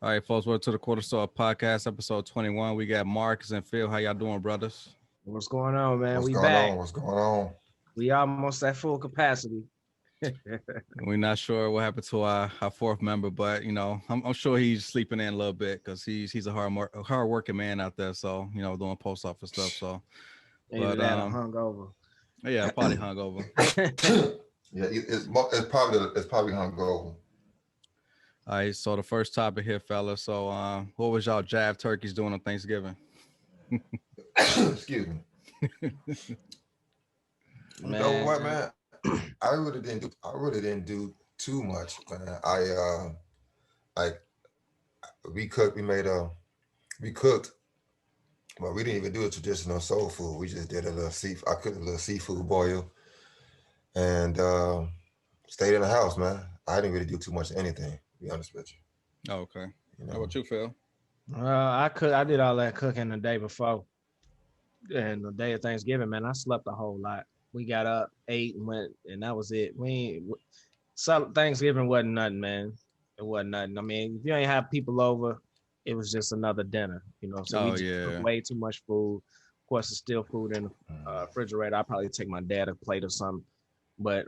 All right, folks, welcome to the Quarter Store Podcast, episode 21. We got Marcus and Phil. How y'all doing, brothers? What's going on, man? What's We going back. on? What's going on? We almost at full capacity. We're not sure what happened to our fourth member, but I'm sure he's sleeping in a little bit because he's a hard working man out there. So doing post office stuff. So, Either that or hungover. yeah, probably hungover. Yeah, it's probably hungover. All right, so the first topic here, fellas. So, what was y'all jab turkeys doing on Thanksgiving? Excuse me. You know what, man? I really didn't do too much, man. Like we cooked. We cooked, but we didn't even do a traditional soul food. We just did a little I cooked a little seafood boil and stayed in the house, man. I didn't really do too much of anything. To be honest with you. Oh, okay. How about you, Phil? I did all that cooking the day before, and the day of Thanksgiving, man, I slept a whole lot. We got up, ate, and went, and that was it. So Thanksgiving wasn't nothing, man. It wasn't nothing. I mean, if you ain't have people over, it was just another dinner, So we just cooked way too much food. Of course, there's still food in the refrigerator. I'll probably take my dad a plate or something, but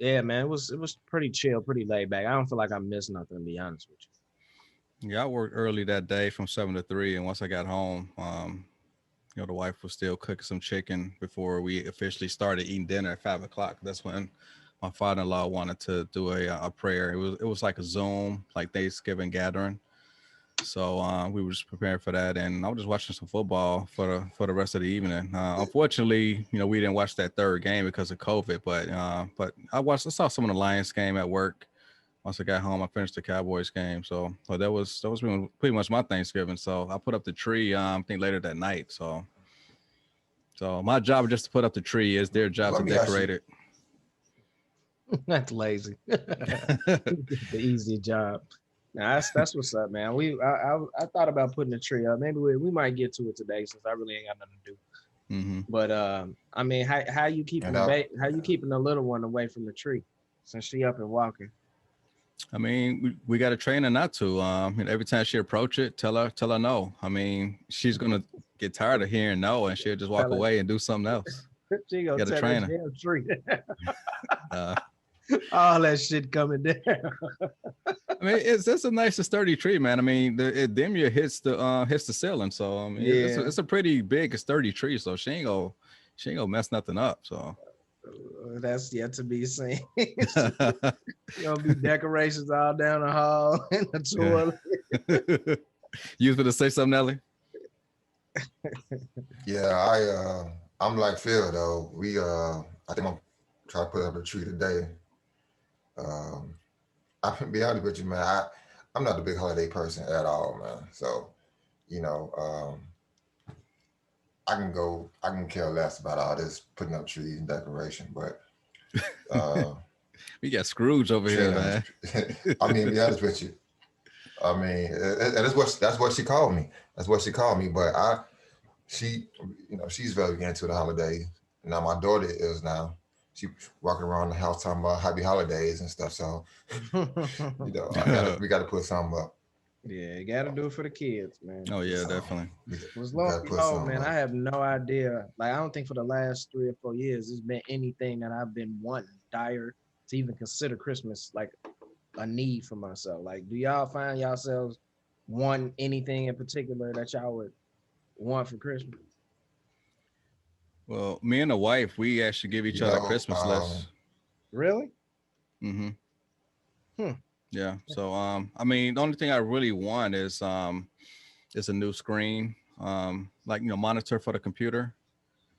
yeah, man, it was pretty chill, pretty laid back. I don't feel like I missed nothing, to be honest with you. Yeah, I worked early that day from 7 to 3, and once I got home, the wife was still cooking some chicken before we officially started eating dinner at 5 o'clock. That's when my father-in-law wanted to do a prayer. It was like a Zoom, like Thanksgiving gathering. So we were just preparing for that, and I was just watching some football for the rest of the evening. Unfortunately, we didn't watch that third game because of COVID. But I saw some of the Lions game at work. Once I got home, I finished the Cowboys game. So that was pretty much my Thanksgiving. So I put up the tree. I think later that night. So my job is just to put up the tree. It's their job to decorate it. That's lazy. The easy job. Nah, that's what's up, man. I thought about putting a tree up. Maybe we might get to it today since I really ain't got nothing to do. Mm-hmm. But I mean, how you keeping the little one away from the tree since she up and walking? I mean, we got to train her not to. Every time she approach it, tell her no. I mean, she's gonna get tired of hearing no, and she'll just walk away and do something else. She gonna tell train her. Damn tree. All that shit coming down. I mean, it's a nice and sturdy tree, man. I mean, the dimmer hits the ceiling, so I mean, it's a pretty big and sturdy tree. So she ain't gonna mess nothing up. So that's yet to be seen. Gonna be decorations all down the hall in the toilet. You was gonna say something, Ellie? Yeah, I'm like Phil though. I think I'm trying to put up a tree today. I can be honest with you, man. I'm not a big holiday person at all, man. So, I can care less about all this putting up trees and decoration, but we got Scrooge over here, man. I mean, to be honest with you, I mean, and that's what she called me. That's what she called me. But she's very into the holidays. Now my daughter is now. She walking around the house talking about happy holidays and stuff. So, we got to put something up. Yeah, you got to do it for the kids, man. Oh yeah, definitely. As long as you know, man, I have no idea. Like, I don't think for the last 3 or 4 years there's been anything that I've been wanting dire to even consider Christmas like a need for myself. Like, do y'all find yourselves want anything in particular that y'all would want for Christmas? Well, me and the wife, we actually give each other a Christmas list. Really? Mm-hmm. Yeah. So, I mean, the only thing I really want is a new screen, monitor for the computer.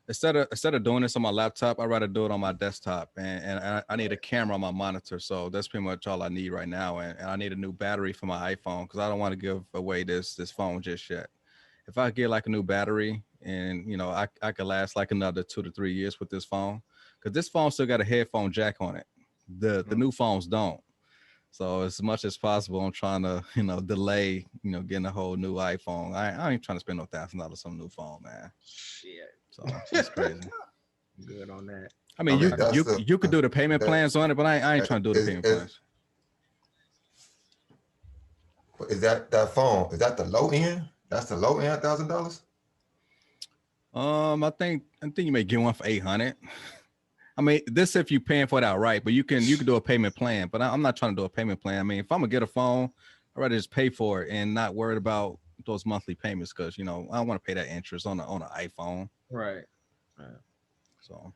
Instead of doing this on my laptop, I'd rather do it on my desktop, and I need a camera on my monitor. So that's pretty much all I need right now, and I need a new battery for my iPhone because I don't want to give away this phone just yet. If I get like a new battery and, I could last like another 2 to 3 years with this phone because this phone still got a headphone jack on it. The new phones don't. So as much as possible, I'm trying to, delay, getting a whole new iPhone. I ain't trying to spend no $1,000 on some new phone, man. Shit. So it's crazy. Good on that. I mean, you could do the payment plans on it, but I ain't trying to do the payment plans. Is that phone? Is that the low end? That's the low end $1,000. I think you may get one for 800. I mean, this if you're paying for it outright, but you can do a payment plan. But I'm not trying to do a payment plan. I mean, if I'm gonna get a phone, I'd rather just pay for it and not worried about those monthly payments because I don't want to pay that interest on an iPhone. Right. So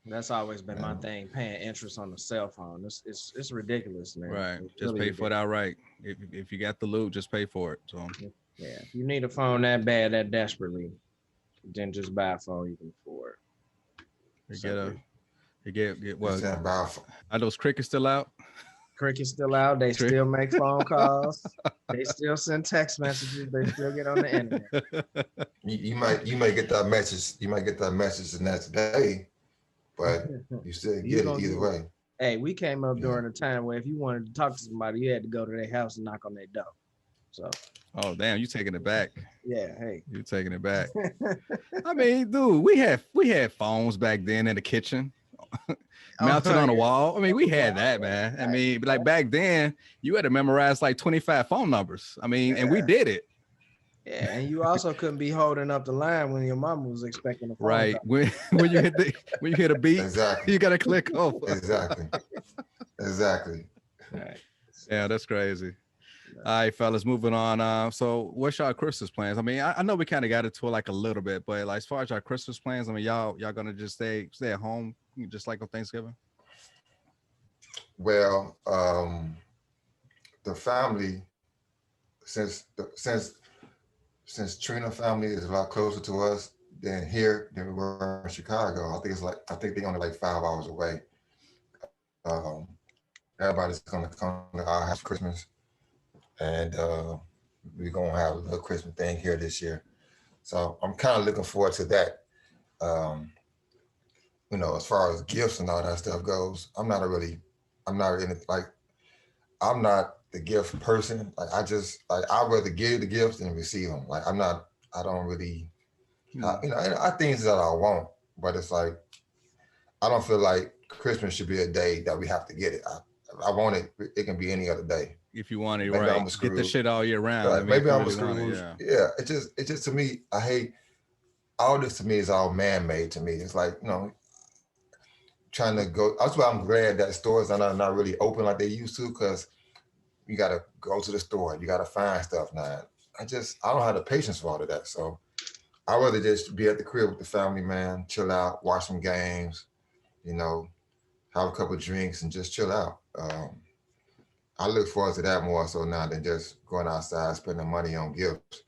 That's always been my thing, paying interest on the cell phone. It's ridiculous, man. right, It's just really pay for it outright. If you got the loot, just pay for it. So yeah, if you need a phone that bad, that desperately, then just buy a phone you can afford. you get what? Are those crickets still out? Cricket's still out. They still make phone calls. They still send text messages. They still get on the internet. You might get that message. You might get that message the next day, but you still get it either way. Hey, we came up during a time where if you wanted to talk to somebody, you had to go to their house and knock on their door. So. Oh damn, you taking it back? Yeah, hey, you taking it back. I mean, dude, we had phones back then in the kitchen. Mounted on the wall. I mean, we had that, man. I mean, like back then, you had to memorize like 25 phone numbers. I mean, and we did it. Yeah, and you also couldn't be holding up the line when your mom was expecting a phone right call. when you hit a beat, exactly. You gotta click off. Exactly. Right. Yeah, that's crazy. All right, fellas, moving on. So what's y'all Christmas plans? I mean, I know we kind of got into it like a little bit, but like as far as our Christmas plans, I mean, y'all gonna just stay at home just like on Thanksgiving? Well, the family, since Trina family is a lot closer to us than we were in Chicago. I think they're only like 5 hours away. Everybody's gonna come to our house for Christmas, and we're gonna have a little Christmas thing here this year. So I'm kind of looking forward to that. As far as gifts and all that stuff goes, I'm not the gift person. Like I'd rather give the gifts than receive them. Like I don't really, I things that I want, but it's like, I don't feel like Christmas should be a day that we have to get it. I want it. It can be any other day. If you want it, maybe right. Get the shit all year round. Right. Maybe I'm a Scrooge. Yeah. It just to me, I hate all this. To me is all man-made to me. It's like, trying to go. That's why I'm glad that stores are not really open like they used to, because you got to go to the store. You got to find stuff now. I don't have the patience for all of that. So I'd rather just be at the crib with the family, man, chill out, watch some games, have a couple of drinks and just chill out. I look forward to that more so now than just going outside, spending money on gifts.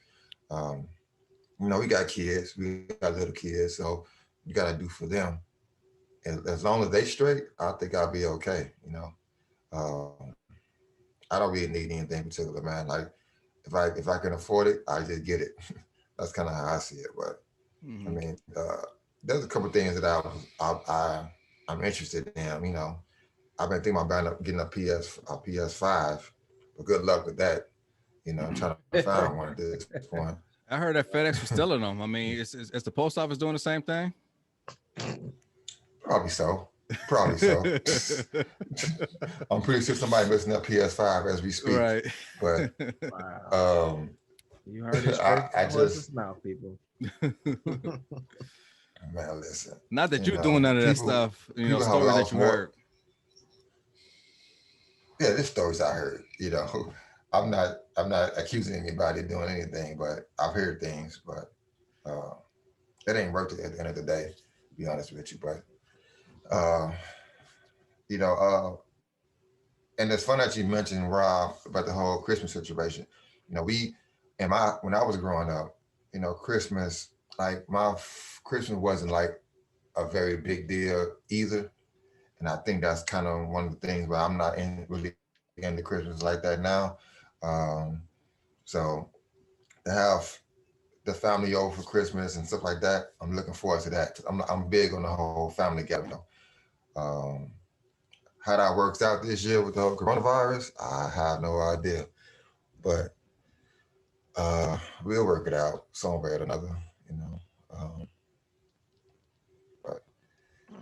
We got kids, we got little kids, so you got to do for them. And as long as they straight, I think I'll be okay. I don't really need anything particular, man. Like if I can afford it, I just get it. That's kind of how I see it. But I mean, there's a couple of things that I'm interested in. I've been thinking about getting a PS5, but good luck with that. I'm trying to find one at this point. I heard that FedEx was stealing them. I mean, is the post office doing the same thing? Probably so. I'm pretty sure somebody missing that PS5 as we speak. Right. But wow. You heard it straight from the horse's mouth, people. Man, listen. Not that you're doing none of that stuff. Stories that you heard. Yeah, this stories I heard. I'm not accusing anybody of doing anything, but I've heard things. But it ain't worth it at the end of the day, to be honest with you. But and it's fun that you mentioned, Rob, about the whole Christmas situation. When I was growing up, Christmas, like Christmas wasn't like a very big deal either. And I think that's kind of one of the things where I'm not really into Christmas like that now. So to have the family over for Christmas and stuff like that, I'm looking forward to that. I'm big on the whole family gathering. How that works out this year with the whole coronavirus, I have no idea. But we'll work it out some way or another, but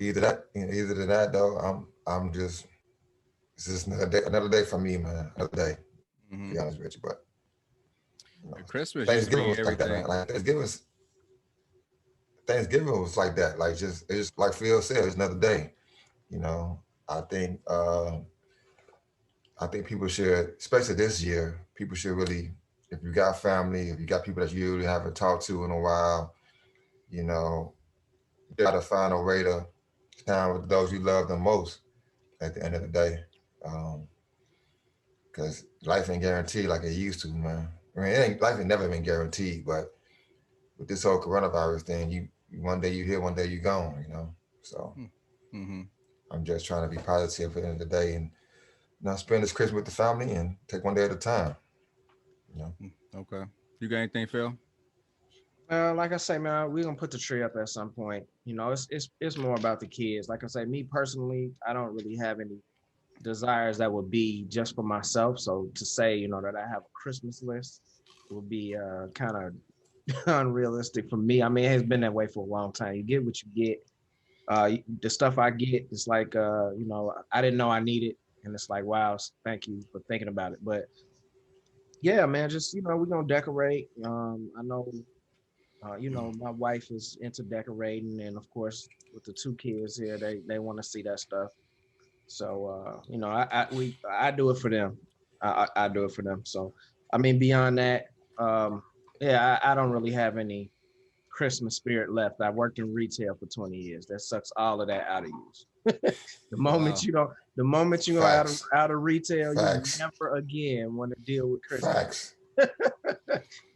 either that though, I'm just, it's just another day for me, man. Another day. be honest with you. But you know, Christmas used to Thanksgiving be was like that, man. everything. Like Thanksgiving was like that. Like just it's just like Phil said, it's another day. You know, I think I think people should, especially this year, people should really, if you got family, if you got people that you really haven't talked to in a while, you know, try to find a way to spend with those you love the most at the end of the day. Because life ain't guaranteed like it used to, man. I mean, life ain't never been guaranteed, but with this whole coronavirus thing, one day you here, one day you gone, you know. So Mm-hmm. I'm just trying to be positive at the end of the day and not spend this Christmas with the family and take one day at a time, you know. Okay. You got anything, Phil? Like I say, man, we're gonna put the tree up at some point. It's more about the kids. Like I say, me personally, I don't really have any desires that would be just for myself. So to say, that I have a Christmas list would be kind of unrealistic for me. I mean, it has been that way for a long time. You get what you get. The stuff I get is like, I didn't know I needed, and it's like, wow, thank you for thinking about it. But yeah, man, just we're gonna decorate. I know, my wife is into decorating, and of course, with the two kids here, they want to see that stuff. So I do it for them. I do it for them. So I mean, beyond that, yeah, I don't really have any Christmas spirit left. I worked in retail for 20 years. That sucks all of that out of you. Wow. The moment you go Facts, out of retail, you facts, never again want to deal with Christmas. facts,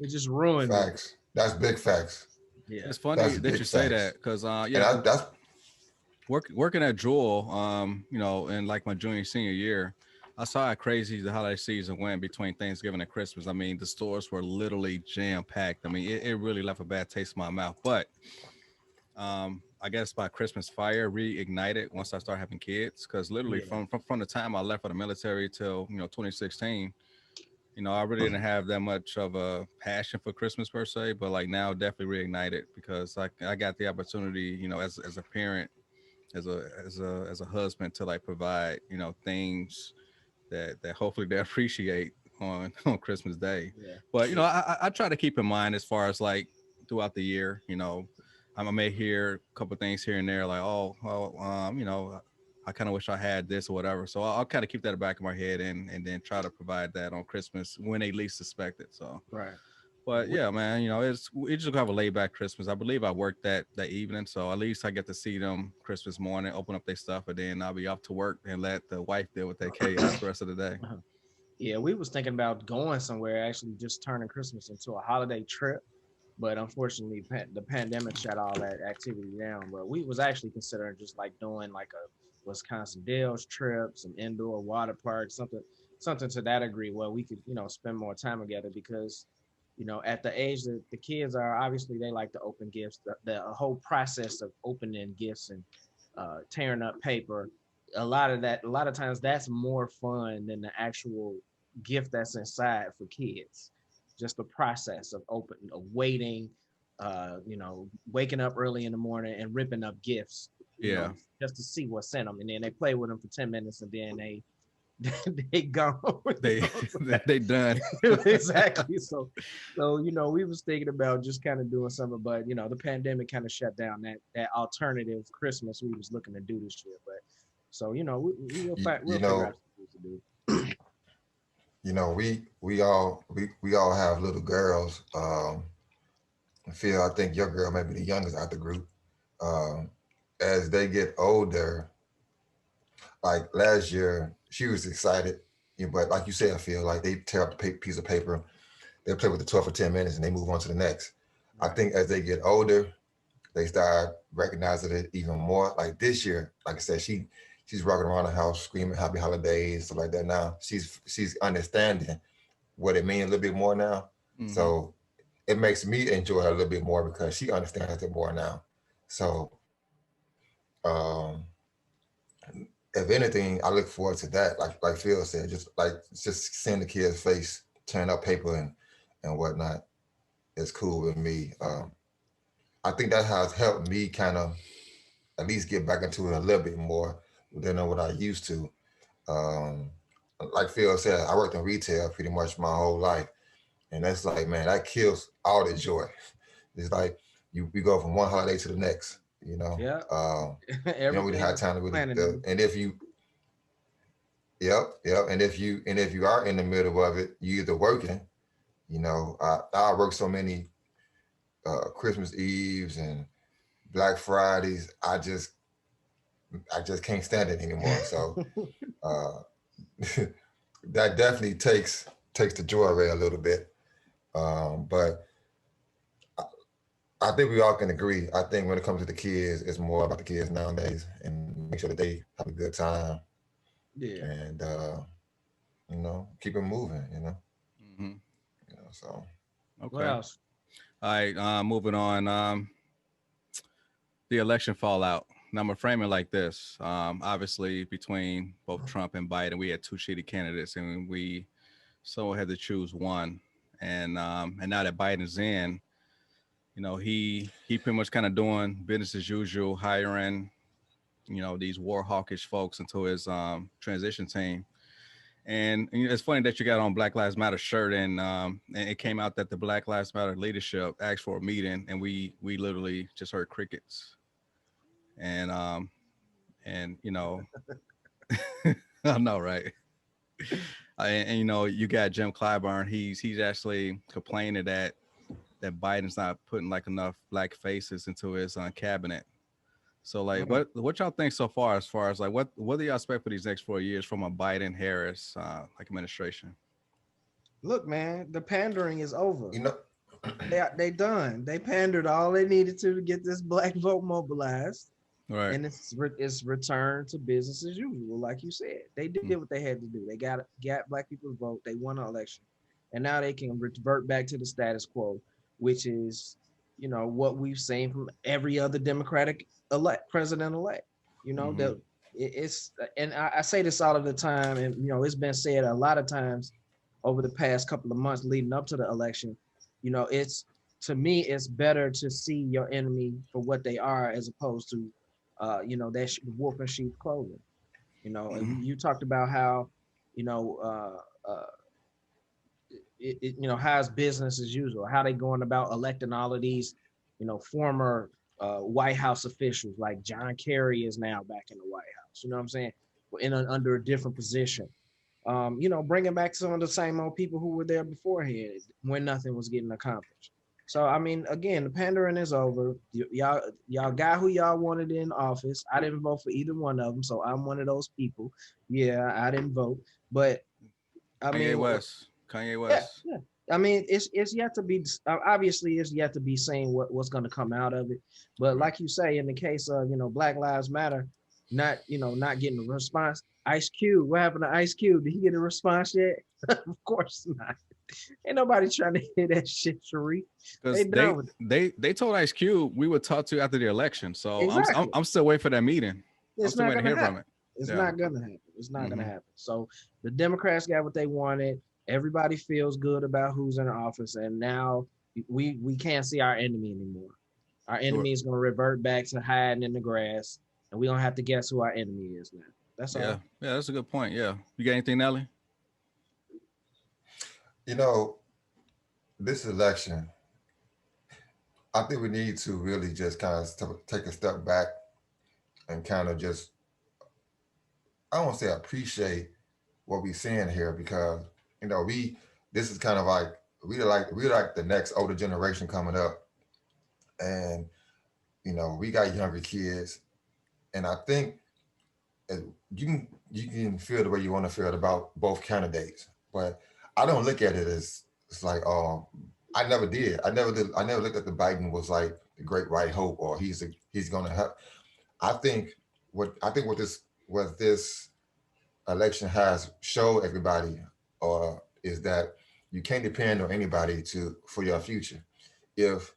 It just ruins it. facts. That's big facts. Yeah. It's funny That's that big you say facts. that because And yeah, that's working at Jewel, in like my junior senior year, I saw how crazy the holiday season went between Thanksgiving and Christmas. I mean, the stores were literally jam packed. I mean, it really left a bad taste in my mouth. But I guess my Christmas fire reignited once I started having kids. Because literally Yeah. from the time I left for the military till 2016, I really didn't have that much of a passion for Christmas per se. But like now, definitely reignited because I got the opportunity, as a parent, as a husband, to like provide things that hopefully they appreciate on Christmas Day. Yeah. But Yeah. I try to keep in mind as far as like throughout the year, I may hear a couple things here and there like, oh well, I kind of wish I had this or whatever. So I'll kind of keep that in the back of my head and then try to provide that on Christmas when they least suspect it. So Right. but We, yeah, man, we just have a laid back Christmas. I believe I worked that evening, so at least I get to see them Christmas morning, open up their stuff, and then I'll be off to work and let the wife deal with that chaos the rest of the day. yeah, we was thinking about going somewhere, actually just turning Christmas into a holiday trip. But unfortunately, the pandemic shut all that activity down. But we was actually considering just like doing like a Wisconsin Dells trip, some indoor water parks, something to that degree where we could, spend more time together because, at the age that the kids are, obviously they like to open gifts. The whole process of opening gifts and tearing up paper, a lot of times that's more fun than the actual gift that's inside for kids. Just the process of waiting, waking up early in the morning and ripping up gifts, Yeah, just to see what's in them, and then they play with them for 10 minutes, and then they gone. they they done. Exactly. So we was thinking about just kind of doing something, but the pandemic kind of shut down that alternative Christmas we was looking to do this year. But so you we'll figure know out something to do. we all have little girls. Phil, I think your girl may be the youngest out the group. Um, as they get older, like last year, she was excited, but like you said, Phil, like they tear up the piece of paper, they play with the toy for 10 minutes, and they move on to the next. I Right. think as they get older, they start recognizing it even more. Like this year, like I said, she's rocking around the house screaming "Happy Holidays" stuff like that. Now she's understanding what it means a little bit more now. Hmm. So it makes me enjoy her a little bit more because she understands it more now. So um, if anything, I look forward to that. Like Phil said, just seeing the kid's face turn up paper and whatnot is cool with me. I think that has helped me kind of at least get back into it a little bit more than what I used to. Um, like Phil said, I worked in retail pretty much my whole life, and that's like, man, that kills all the joy. It's like we go from one holiday to the next. Yeah. You don't really Everything have is time to really. planning to do. And if you, yep, yep, and if you are in the middle of it, you either working. I work so many Christmas Eves and Black Fridays. I just can't stand it anymore. So uh, that definitely takes the joy away a little bit. But I think we all can agree. I think when it comes to the kids, it's more about the kids nowadays and make sure that they have a good time Yeah. and keep it moving. Hmm. So What Okay. else? All right. Moving on. The election fallout. Now I'm gonna frame it like this. Obviously, between both Trump and Biden, we had two shitty candidates, and we so had to choose one. And now that Biden's in, he pretty much kind of doing business as usual, hiring these war hawkish folks into his transition team. And it's funny that you got on Black Lives Matter shirt, and it came out that the Black Lives Matter leadership asked for a meeting, and we literally just heard crickets. And I know, right? And you got Jim Clyburn. He's actually complaining that Biden's not putting like enough black faces into his cabinet. So like, Mm. what y'all think so far as like what do y'all expect for these next 4 years from a Biden Harris like administration? Look, man, the pandering is over. you know, They done. They pandered all they needed to get this black vote mobilized, Right. and it's returned to business as usual, like you said. They did what they had to do. They got black people to vote. They won an election, and now they can revert back to the status quo, which is what we've seen from every other Democratic president elect. You know Mm-hmm. that it's and I say this all of the time, and it's been said a lot of times over the past couple of months leading up to the election. It's to me, it's better to see your enemy for what they are as opposed to, that wolf in sheep's clothing. And Mm-hmm. you talked about how, you know, how's business as usual, how they going about electing all of these, former White House officials like John Kerry is now back in the White House. You know what I'm saying? Under a different position. Bringing back some of the same old people who were there beforehand when nothing was getting accomplished. So I mean, again, the pandering is over. Y'all got who y'all wanted in office. I didn't vote for either one of them, so I'm one of those people. Yeah, I didn't vote, but I Kanye mean, West. Kanye yeah, West. yeah. I mean, it's yet to be obviously it's yet to be seen what's going to come out of it. But Right. like you say, in the case of Black Lives Matter, not getting a response. Ice Cube, what happened to Ice Cube? Did he get a response yet? Of course not. Ain't nobody trying to hear that shit, Sharif. They Because done with it. they told Ice Cube we would talk to you after the election. So I'm Exactly. I'm still waiting for that meeting. I'm It's still not waiting to gonna hear from happen. it. It's Yeah. not gonna happen. It's not gonna Mm-hmm. happen. So the Democrats got what they wanted. Everybody feels good about who's in office, and now we can't see our enemy anymore. Our Sure. enemy is gonna revert back to hiding in the grass, and we don't have to guess who our enemy is now. That's Yeah. all. Yeah. That's a good point. Yeah. You got anything, Nelly? you know, this election, I think we need to really just kind of take a step back and kind of just, I don't want to say appreciate what we're seeing here because, we, this is kind of like, we like the next older generation coming up. And, we got younger kids. And I think uh, you can feel the way you want to feel about both candidates. But I don't look at it as, it's like, oh, I never did. I never looked at the Biden was like the great white hope or he's gonna help. I think what this election has showed everybody is that you can't depend on anybody for your future. If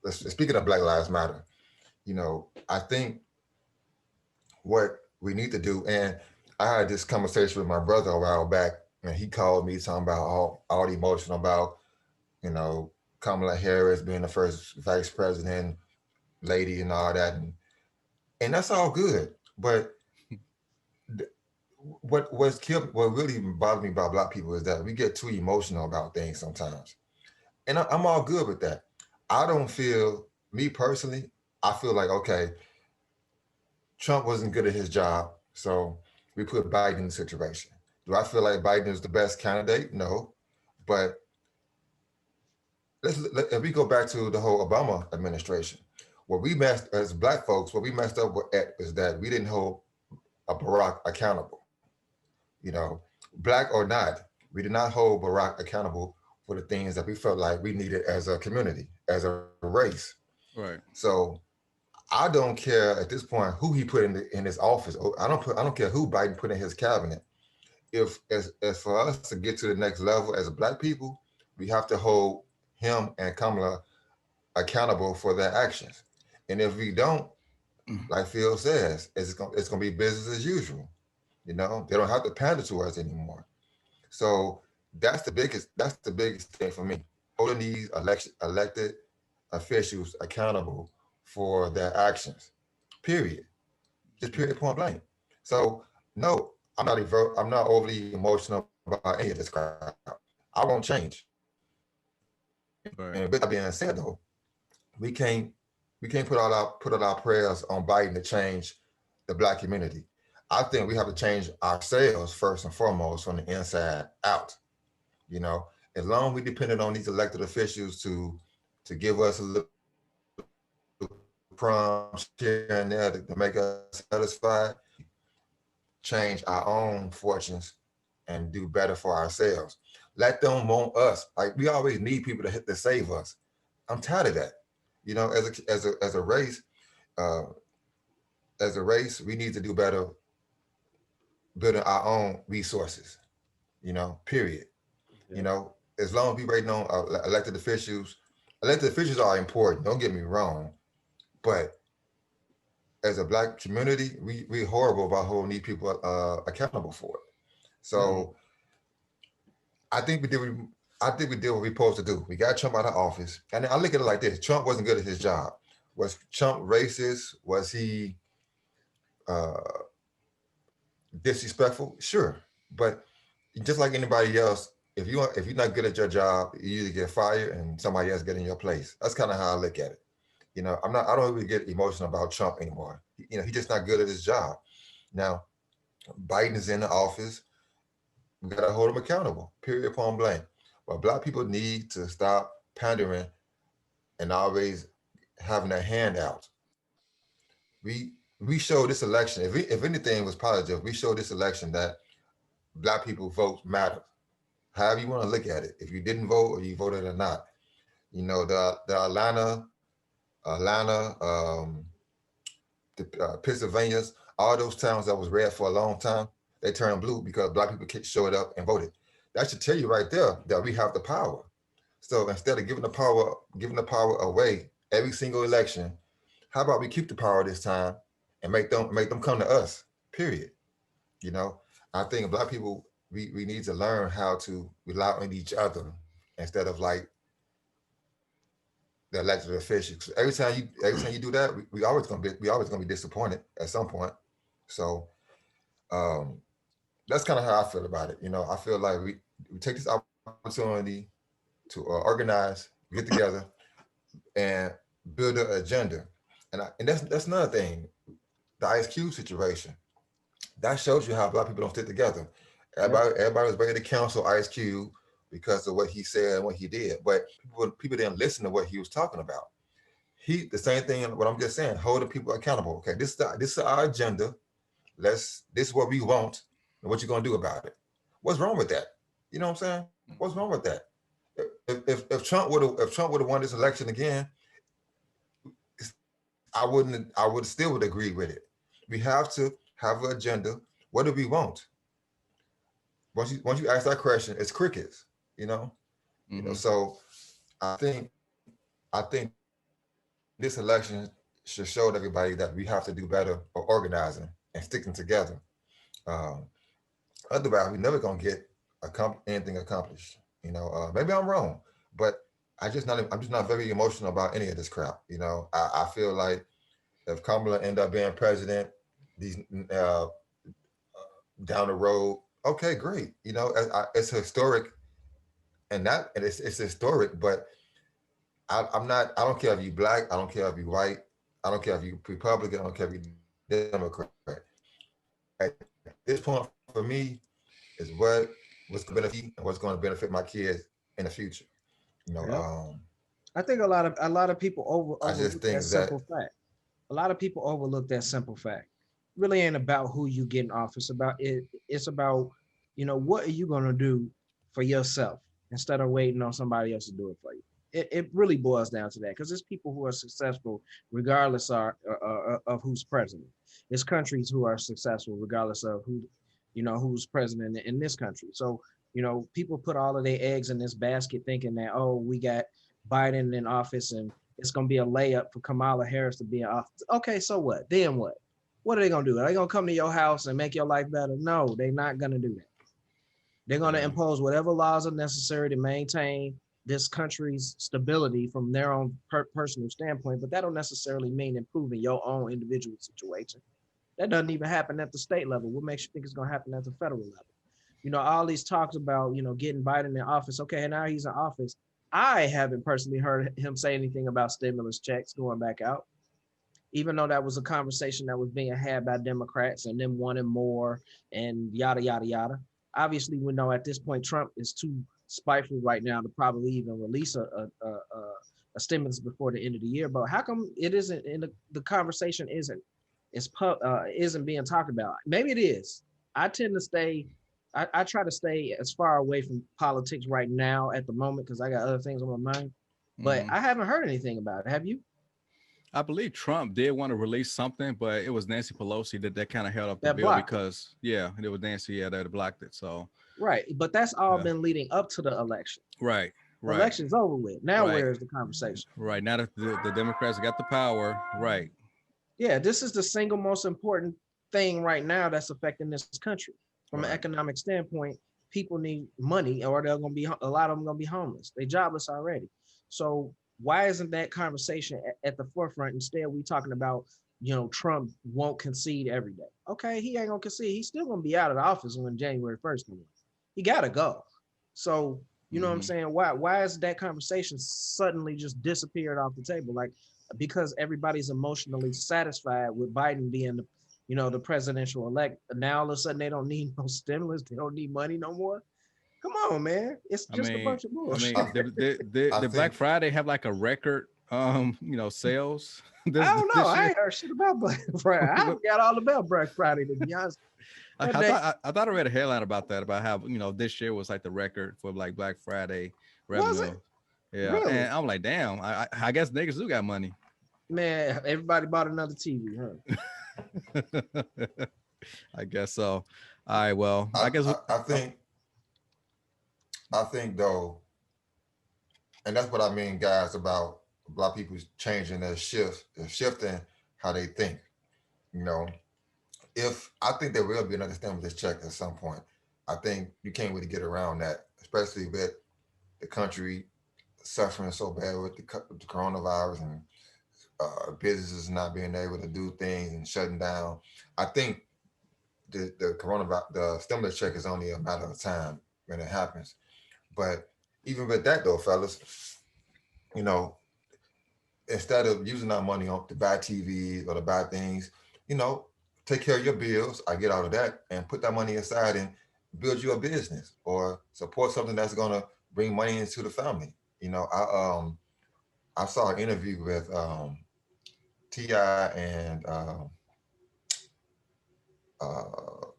speaking of Black Lives Matter, I think what we need to do, and I had this conversation with my brother a while back, and he called me talking about all the emotion about you know Kamala Harris being the first vice president lady and all that, and that's all good, but what really bothers me about black people is that we get too emotional about things sometimes, and I'm all good with that. I don't feel me personally. I feel like okay, Trump wasn't good at his job, so we put Biden in the situation. Do I feel like Biden is the best candidate? No, but if we go back to the whole Obama administration, what we messed as black folks, what we messed up at is that we didn't hold a Barack accountable. You know, black or not, we did not hold Barack accountable for the things that we felt like we needed as a community, as a race. Right. So I don't care at this point who he put in his office. I don't care who Biden put in his cabinet. If as for us to get to the next level as a black people, we have to hold him and Kamala accountable for their actions. And if we don't, like Phil says, it's gonna be business as usual. You know, they don't have to pander to us anymore. So that's the biggest thing for me. Holding these elected officials accountable for their actions. Period. Just period point blank. So no, I'm not overly emotional about any of this crap. I won't change. And with Right. that being said though, we can't we can't put all our prayers on Biden to change the black community. I think we have to change ourselves first and foremost from the inside out. You know, as long as we depended on these elected officials to give us a little crumbs here and there to make us satisfied, we change our own fortunes and do better for ourselves. Let them want us. Like we always need people to save us. I'm tired of that. You know, uh, as a race, we need to do better building our own resources. You know, period. You Yeah. know, as long as we waiting on elected officials are important. Don't get me wrong, but as a black community, we horrible about holding these people accountable for it. Yeah. So I think we did. I think we did what we supposed to do. We got Trump out of office, and I look at it like this: Trump wasn't good at his job. Was Trump racist? Was he uh, disrespectful? Sure, but just like anybody else, if you're not good at your job, you either get fired and somebody else get in your place. That's kind of how I look at it. You know, I don't really get emotional about Trump anymore. You know, he's just not good at his job. Now, Biden is in the office. We got to hold him accountable. Period. Point blank. But black people need to stop pandering and always having their hand out. We showed this election. If anything was positive, we showed this election that black people vote matter. However you want to look at it. If you didn't vote or you voted or not, you know the Atlanta, the Pennsylvania's, all those towns that was red for a long time, they turned blue because black people showed up and voted. That should tell you right there that we have the power. So instead of giving the power away every single election, how about we keep the power this time and make them come to us? Period. You know, I think black people we need to learn how to rely on each other instead of like the elected officials. Every time you do that, we always gonna be disappointed at some point. So um, that's kind of how I feel about it. You know, I feel like we take this opportunity to organize, get together, and build an agenda. And that's another thing. The Ice Cube situation that shows you how black people don't stick together. Yep. Everybody was ready to cancel Ice Cube because of what he said and what he did, but people didn't listen to what he was talking about. The same thing. What I'm just saying, holding people accountable. Okay, this is our agenda. This is what we want, and what you gonna do about it. What's wrong with that? You know what I'm saying? What's wrong with that? If Trump would have won this election again, I would still would agree with it. We have to have an agenda. What do we want? Once you ask that question, it's crickets. You know, Mm-hmm. So I think this election should show everybody that we have to do better for organizing and sticking together. Um, Otherwise, we're never gonna get anything accomplished. Maybe I'm wrong, but I'm just not very emotional about any of this crap. I feel like if Kamala end up being president, these down the road. Okay, great. It's historic, and it's historic. But I'm not. I don't care if you black. I don't care if you white. I don't care if you Republican. I don't care if you Democrat. At this point, for me, is what's going to benefit me and what's going to benefit my kids in the future. You know, Yep. um, I think a lot of people I just overlook that think that simple fact. A lot of people overlook that simple fact. Really ain't about who you get in office. About it. It's about what are you gonna do for yourself instead of waiting on somebody else to do it for you. It really boils down to that because it's people who are successful regardless of who's president. It's countries who are successful regardless of who's president in this country. So people put all of their eggs in this basket thinking that, oh, we got Biden in office and it's going to be a layup for Kamala Harris to be in office. Okay, so what? Then what? What are they going to do? Are they going to come to your house and make your life better? No, they're not going to do that. They're going to Yeah. impose whatever laws are necessary to maintain this country's stability from their own personal standpoint, but that don't necessarily mean improving your own individual situation. That doesn't even happen at the state level. What makes you think it's going to happen at the federal level? All these talks about, getting Biden in office. Okay, and now he's in office. I haven't personally heard him say anything about stimulus checks going back out, even though that was a conversation that was being had by Democrats and them wanting more and yada, yada, yada. Obviously, we know at this point, Trump is too spiteful right now to probably even release a stimulus before the end of the year. But how come it isn't in the conversation isn't being talked about? Maybe it is. I tend to stay I try to stay as far away from politics right now at the moment because I got other things on my mind. But Hmm. I haven't heard anything about it. Have you? I believe Trump did want to release something, but it was Nancy Pelosi that kind of held up the That bill blocked it. because yeah, it was Nancy that blocked it. So Right. But that's all yeah, been leading up to the election. right, The right, election's over with. Now right, where is the conversation? right. Now that the Democrats got the power, right. Yeah, this is the single most important thing right now that's affecting this country. From an Right. economic standpoint, people need money or they're gonna be a lot of them gonna be homeless. They're jobless already. So why isn't that conversation at the forefront? Instead, we talking about Trump won't concede every day. Okay, he ain't gonna concede. He's still gonna be out of the office when January 1st comes. He gotta go. So you know what I'm Hmm. saying? Why is that conversation suddenly just disappeared off the table? Like because everybody's emotionally satisfied with Biden being the presidential elect. Now all of a sudden they don't need no stimulus. They don't need money no more. Come on, man. It's I just a mean, bunch of I bullshit. mean, I, I the Black think Friday have like a record, sales. I don't know. This I year. ain't heard shit about Black Friday. I forgot all about Black Friday, to be honest. That day I thought I read a headline about that about how this year was like the record for like Black Friday was revenue. it? Yeah, Really? and I'm like, damn. I guess niggas do got money. Man, everybody bought another TV, huh? I guess so. All right. Well, I, I guess. I, I Oh, think I think though, and that's what I mean, guys, about a lot of people changing they're shifting how they think. You know, if I think there will be another stimulus check at some point. I think you can't really get around that, especially with the country suffering so bad with the coronavirus and businesses not being able to do things and shutting down. I think the coronavirus, the stimulus check is only a matter of time when it happens. But even with that, though, fellas, you know, instead of using our money on to buy TVs or to buy things, you know, take care of your bills. I get out of that and put that money aside and build you a business or support something that's gonna bring money into the family. I saw an interview with Ti and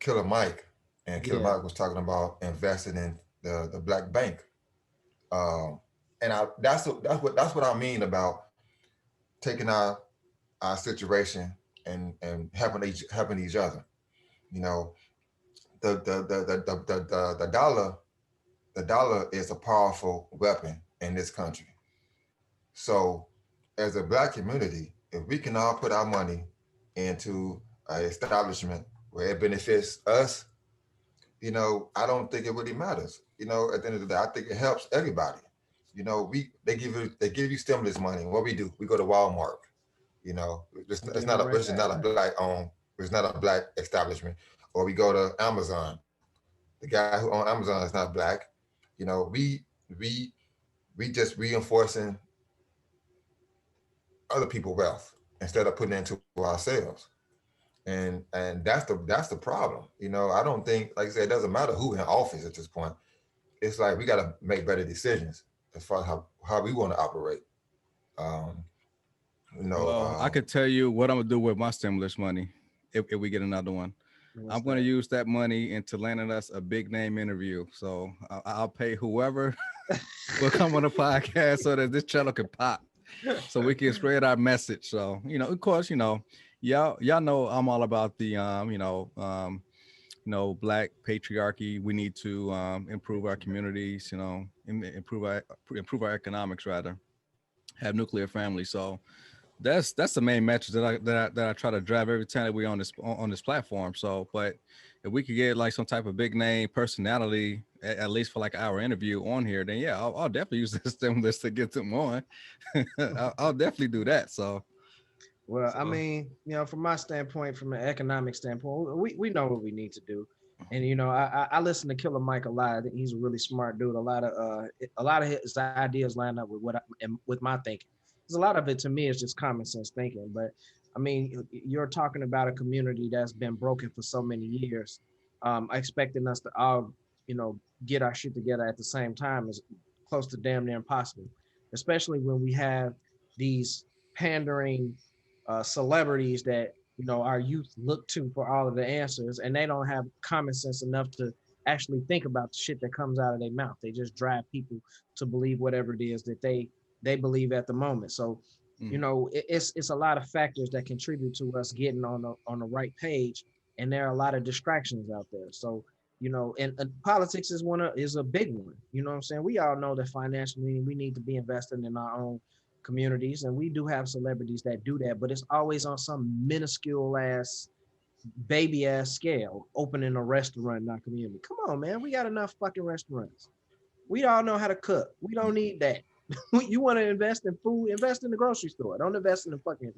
Killer Mike, and Killer Yeah, Mike was talking about investing in the black bank. Um, and that's what I mean about taking our situation and helping each other. You know, the dollar is a powerful weapon in this country. So, as a black community, if we can all put our money into an establishment where it benefits us, I don't think it really matters. At the end of the day, I think it helps everybody. They give you stimulus money. What we do, we go to Walmart. It's give it not a right it's back. not a black owned. It's not a black establishment. or we go to Amazon. The guy who owns Amazon is not black. You know, we we just reinforcing other people's wealth instead of putting it into ourselves. And that's the problem. You know, I don't think, like I said, it doesn't matter who in office at this point. It's like we got to make better decisions as far as how we want to operate. Um, you know, Well, I could tell you what I'm gonna do with my stimulus money if we get another one. What's I'm going to that? use that money into landing us a big name interview. So I'll pay whoever will come on the podcast so that this channel can pop, so we can spread our message. So, you know, of course, you know, y'all know I'm all about the Black patriarchy. We need to improve our communities, you know, improve our economics rather, have nuclear families. So that's the main message that I try to drive every time that we on this platform. So, but if we could get like some type of big name personality, at least for like our interview on here, then yeah, I'll definitely use this stimulus to get them on. I'll definitely do that. So, Well, I mean, you know, from my standpoint, from an economic standpoint, we know what we need to do. And you know, I listen to Killer Mike a lot. I think he's a really smart dude. A lot of his ideas line up with with my thinking. Because a lot of it to me is just common sense thinking. But I mean, you're talking about a community that's been broken for so many years, expecting us to all, you know, get our shit together at the same time is close to damn near impossible. Especially when we have these pandering celebrities that you know our youth look to for all of the answers, and they don't have common sense enough to actually think about the shit that comes out of their mouth. They just drive people to believe whatever it is that they believe at the moment. So, you know, it's a lot of factors that contribute to us getting on the right page, and there are a lot of distractions out there. So, you know, and politics is a big one. You know what I'm saying? We all know that financially we need to be investing in our own communities, and we do have celebrities that do that, but it's always on some minuscule ass baby ass scale, opening a restaurant in our community. Come on, man, we got enough fucking restaurants. We all know how to cook. We don't need that. You want to invest in food, invest in the grocery store. Don't invest in the fucking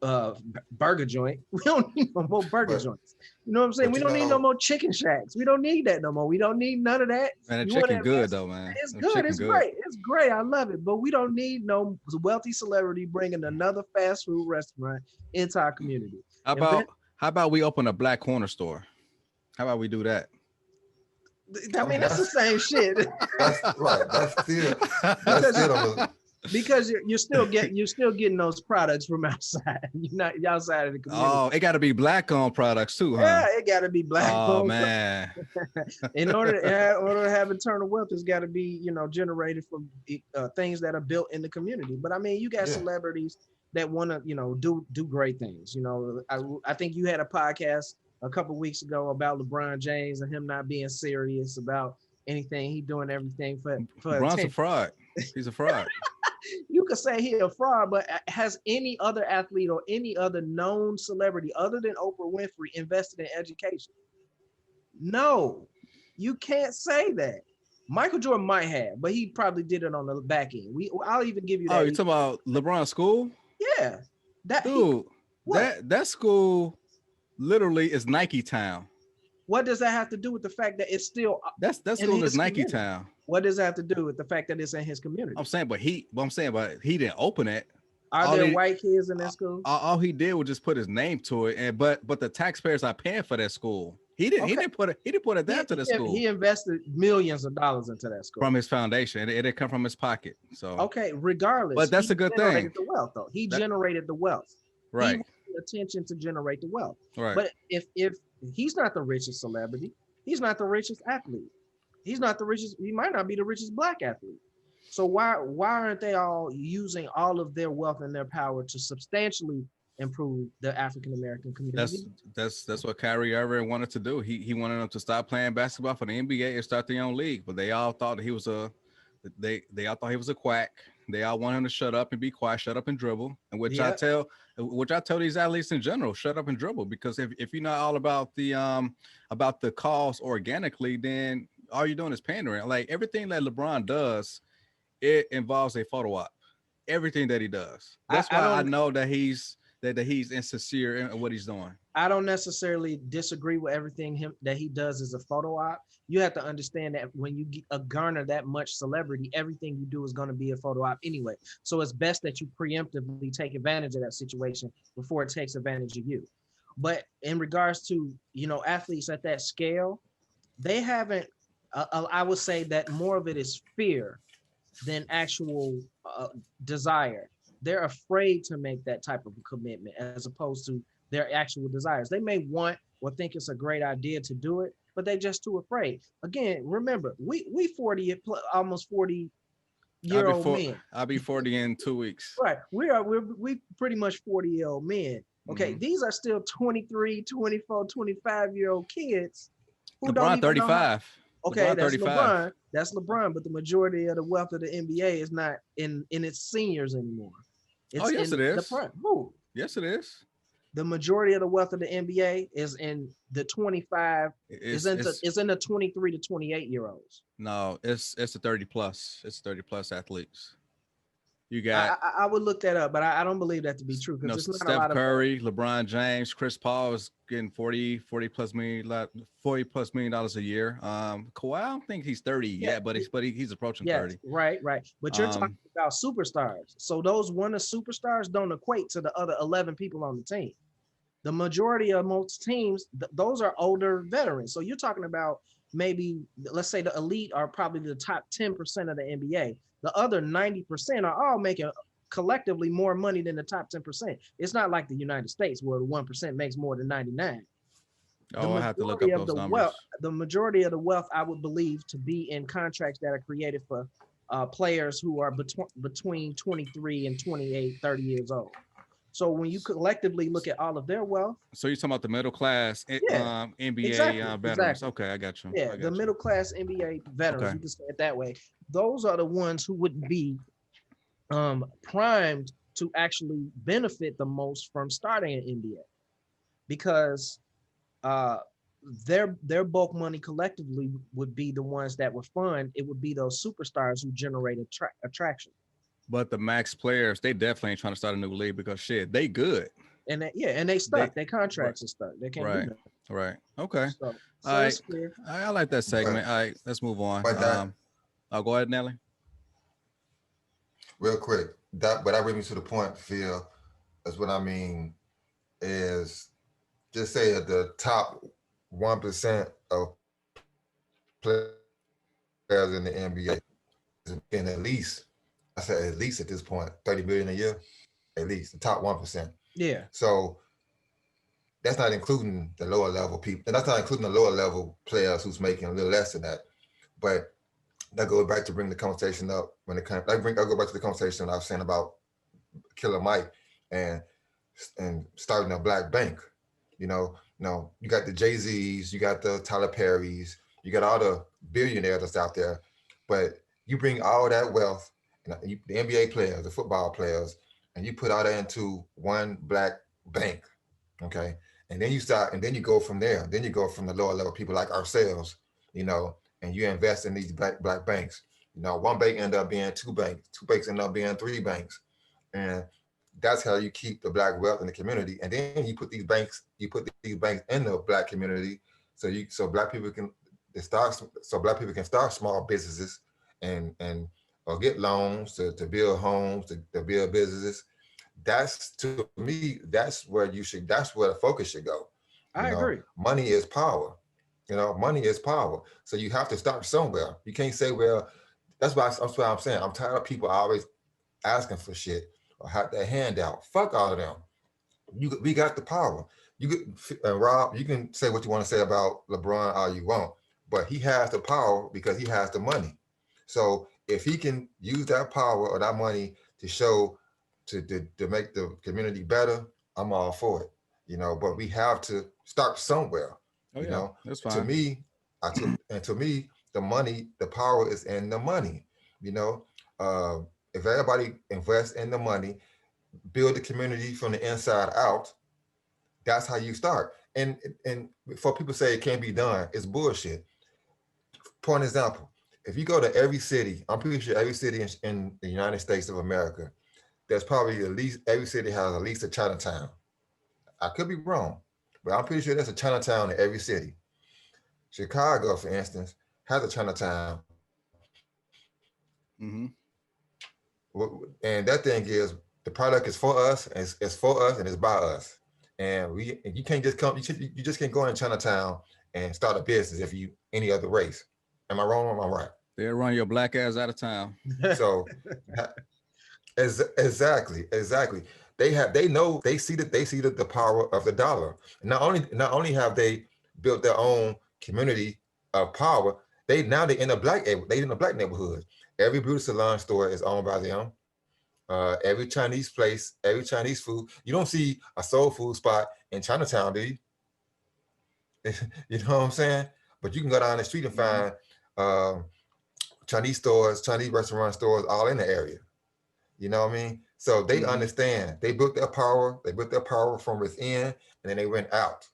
uh burger joint. We don't need no more burger but joints. You know what I'm saying? but We you don't need no know, more chicken shacks. We don't need that no more. We don't need none of that. man, the You want to chicken good invest? though, man. It's The good. chicken It's good. great. It's great. I love it. But we don't need no wealthy celebrity bringing another fast food restaurant into our community. How Invest, about how about we open a black corner store? How about we do that? I I mean, mean that's the same shit. that's right. That's because still on the because you're still getting those products from outside. You're not outside of the community. Oh, it got to be black owned products too, huh? Yeah, it got to be black Oh owned. man. In order to have eternal wealth, it's got to be, you know, generated from things that are built in the community. But I mean, you got yeah. celebrities that want to, you know, do great things. You know, I think you had a podcast a couple weeks ago about LeBron James and him not being serious about anything. He doing everything for Bron's a attention. fraud. He's a fraud. You could say he a fraud, but has any other athlete or any other known celebrity other than Oprah Winfrey invested in education? No, you can't say that. Michael Jordan might have, but he probably did it on the back end. I'll even give you Oh, that. you talking about LeBron school? Yeah, Dude, what? that school literally is Nike Town. What does that have to do with the fact that it's still That in school is his Nike community? Town. What does that have to do with the fact that it's in his community? I'm saying, but he didn't open it. Are all there he- white kids in that school? All he did was just put his name to it, and but the taxpayers are paying for that school. He didn't put a dime to the school He invested millions of dollars into that school from his foundation. It didn't come from his pocket. So Okay, regardless. But that's he a good generated thing. The wealth, though. He That- generated the wealth. right, He wanted the attention to generate the wealth. right. But if he's not the richest celebrity, he's not the richest athlete. He's not the richest. He might not be the richest black athlete. So why aren't they all using all of their wealth and their power to substantially improve the African American community? That's what Kyrie Irving wanted to do. He wanted them to stop playing basketball for the NBA and start their own league. But they all thought that he was a quack. They all want him to shut up and be quiet, shut up and dribble. And which I tell these athletes in general, shut up and dribble. Because if you're not all about the cause organically, then all you're doing is pandering. Like everything that LeBron does, it involves a photo op. Everything that he does. That's why I know that he's insincere in what he's doing. I don't necessarily disagree with everything that he does as a photo op. You have to understand that when you garner that much celebrity, everything you do is going to be a photo op anyway. So it's best that you preemptively take advantage of that situation before it takes advantage of you. But in regards to, athletes at that scale, they haven't. I would say that more of it is fear than actual desire. They're afraid to make that type of a commitment as opposed to their actual desires. They may want or think it's a great idea to do it, but they're just too afraid. Again, remember, we 40 almost 40-year-old men. I'll be 40 in 2 weeks. Right. We pretty much 40-year-old men. Okay. These are still 23, 24, 25-year-old kids who don't LeBron even 35. know. Okay, LeBron that's 35. LeBron. That's LeBron, but the majority of the wealth of the NBA is not in its seniors anymore. It's yes, it is. The prime. Who? Yes, it is. The majority of the wealth of the NBA is in the 25. Is in the 23 to 28-year-olds. No, it's the 30 plus. It's 30 plus athletes. You got. I would look that up, but I don't believe that to be true because it's not a lot Steph Curry, LeBron James, Chris Paul is getting $40 plus million a year. Kawhi, I don't think he's 30 yet, but he's approaching 30. Right. But you're talking about superstars. So those one of superstars don't equate to the other 11 people on the team. The majority of most teams, those are older veterans. So you're talking about maybe, let's say the elite are probably the top 10% of the NBA. The other 90% are all making collectively more money than the top 10%. It's not like the United States where the 1% makes more than 99. I have to look up those numbers. The majority of the wealth, I would believe, to be in contracts that are created for players who are between 23 and 28, 30 years old. So when you collectively look at all of their wealth. So you're talking about the middle class NBA veterans. Exactly. Okay, I got you. Yeah, the middle class NBA veterans, you can say it that way. Those are the ones who would be primed to actually benefit the most from starting an NBA because their bulk money collectively would be the ones that would fund. It would be those superstars who generate attraction. But the max players, they definitely ain't trying to start a new league because shit, they good. And they stuck. Their contracts are stuck. They can't do that. Right. Okay. So all right. I like that segment. All right, let's move on. I'll go ahead, Nelly. Real quick, but that brings me to the point, Phil. That's what I mean is just say at the top 1% of players in the NBA, and at least at this point, 30 billion a year, at least the top 1%. Yeah. So that's not including the lower level people, and that's not including the lower level players who's making a little less than that. But that goes back to bring the conversation up when it comes. I go back to the conversation I was saying about Killer Mike and starting a black bank. You got the Jay-Z's, you got the Tyler Perry's, you got all the billionaires that's out there, but you bring all that wealth, the NBA players, the football players, and you put all that into one black bank, okay? And then you go from there. Then you go from the lower level people like ourselves, and you invest in these black banks. One bank end up being two banks end up being three banks. And that's how you keep the black wealth in the community. And then you put these banks in the black community so black people can start small businesses and or get loans to build homes, to build businesses. To me, that's where the focus should go. I agree. Money is power. Money is power. So you have to start somewhere. You can't say, well, that's why I'm saying. I'm tired of people always asking for shit or have their hand out. Fuck all of them. We got the power. Rob, you can say what you want to say about LeBron all you want, but he has the power because he has the money. So if he can use that power or that money to make the community better, I'm all for it. But we have to start somewhere. That's fine. To me, the power is in the money. If everybody invests in the money, build the community from the inside out, that's how you start. And before people say it can't be done, it's bullshit. For an example, if you go to every city, I'm pretty sure every city in the United States of America, there's probably every city has at least a Chinatown. I could be wrong, but I'm pretty sure there's a Chinatown in every city. Chicago, for instance, has a Chinatown. Mm-hmm. And that thing is the product is for us, and it's for us, and it's by us. And you can't just come. You just can't go in Chinatown and start a business if you any other race. Am I wrong or am I right? They'll run your black ass out of town. So, exactly. They see the power of the dollar. Not only have they built their own community of power, they in a black neighborhood. Every beauty salon store is owned by them. Every Chinese place, every Chinese food. You don't see a soul food spot in Chinatown, do you? You know what I'm saying? But you can go down the street and find Chinese stores, Chinese restaurant stores all in the area. You know what I mean? So they understand. They built their power. They built their power from within, and then they went out.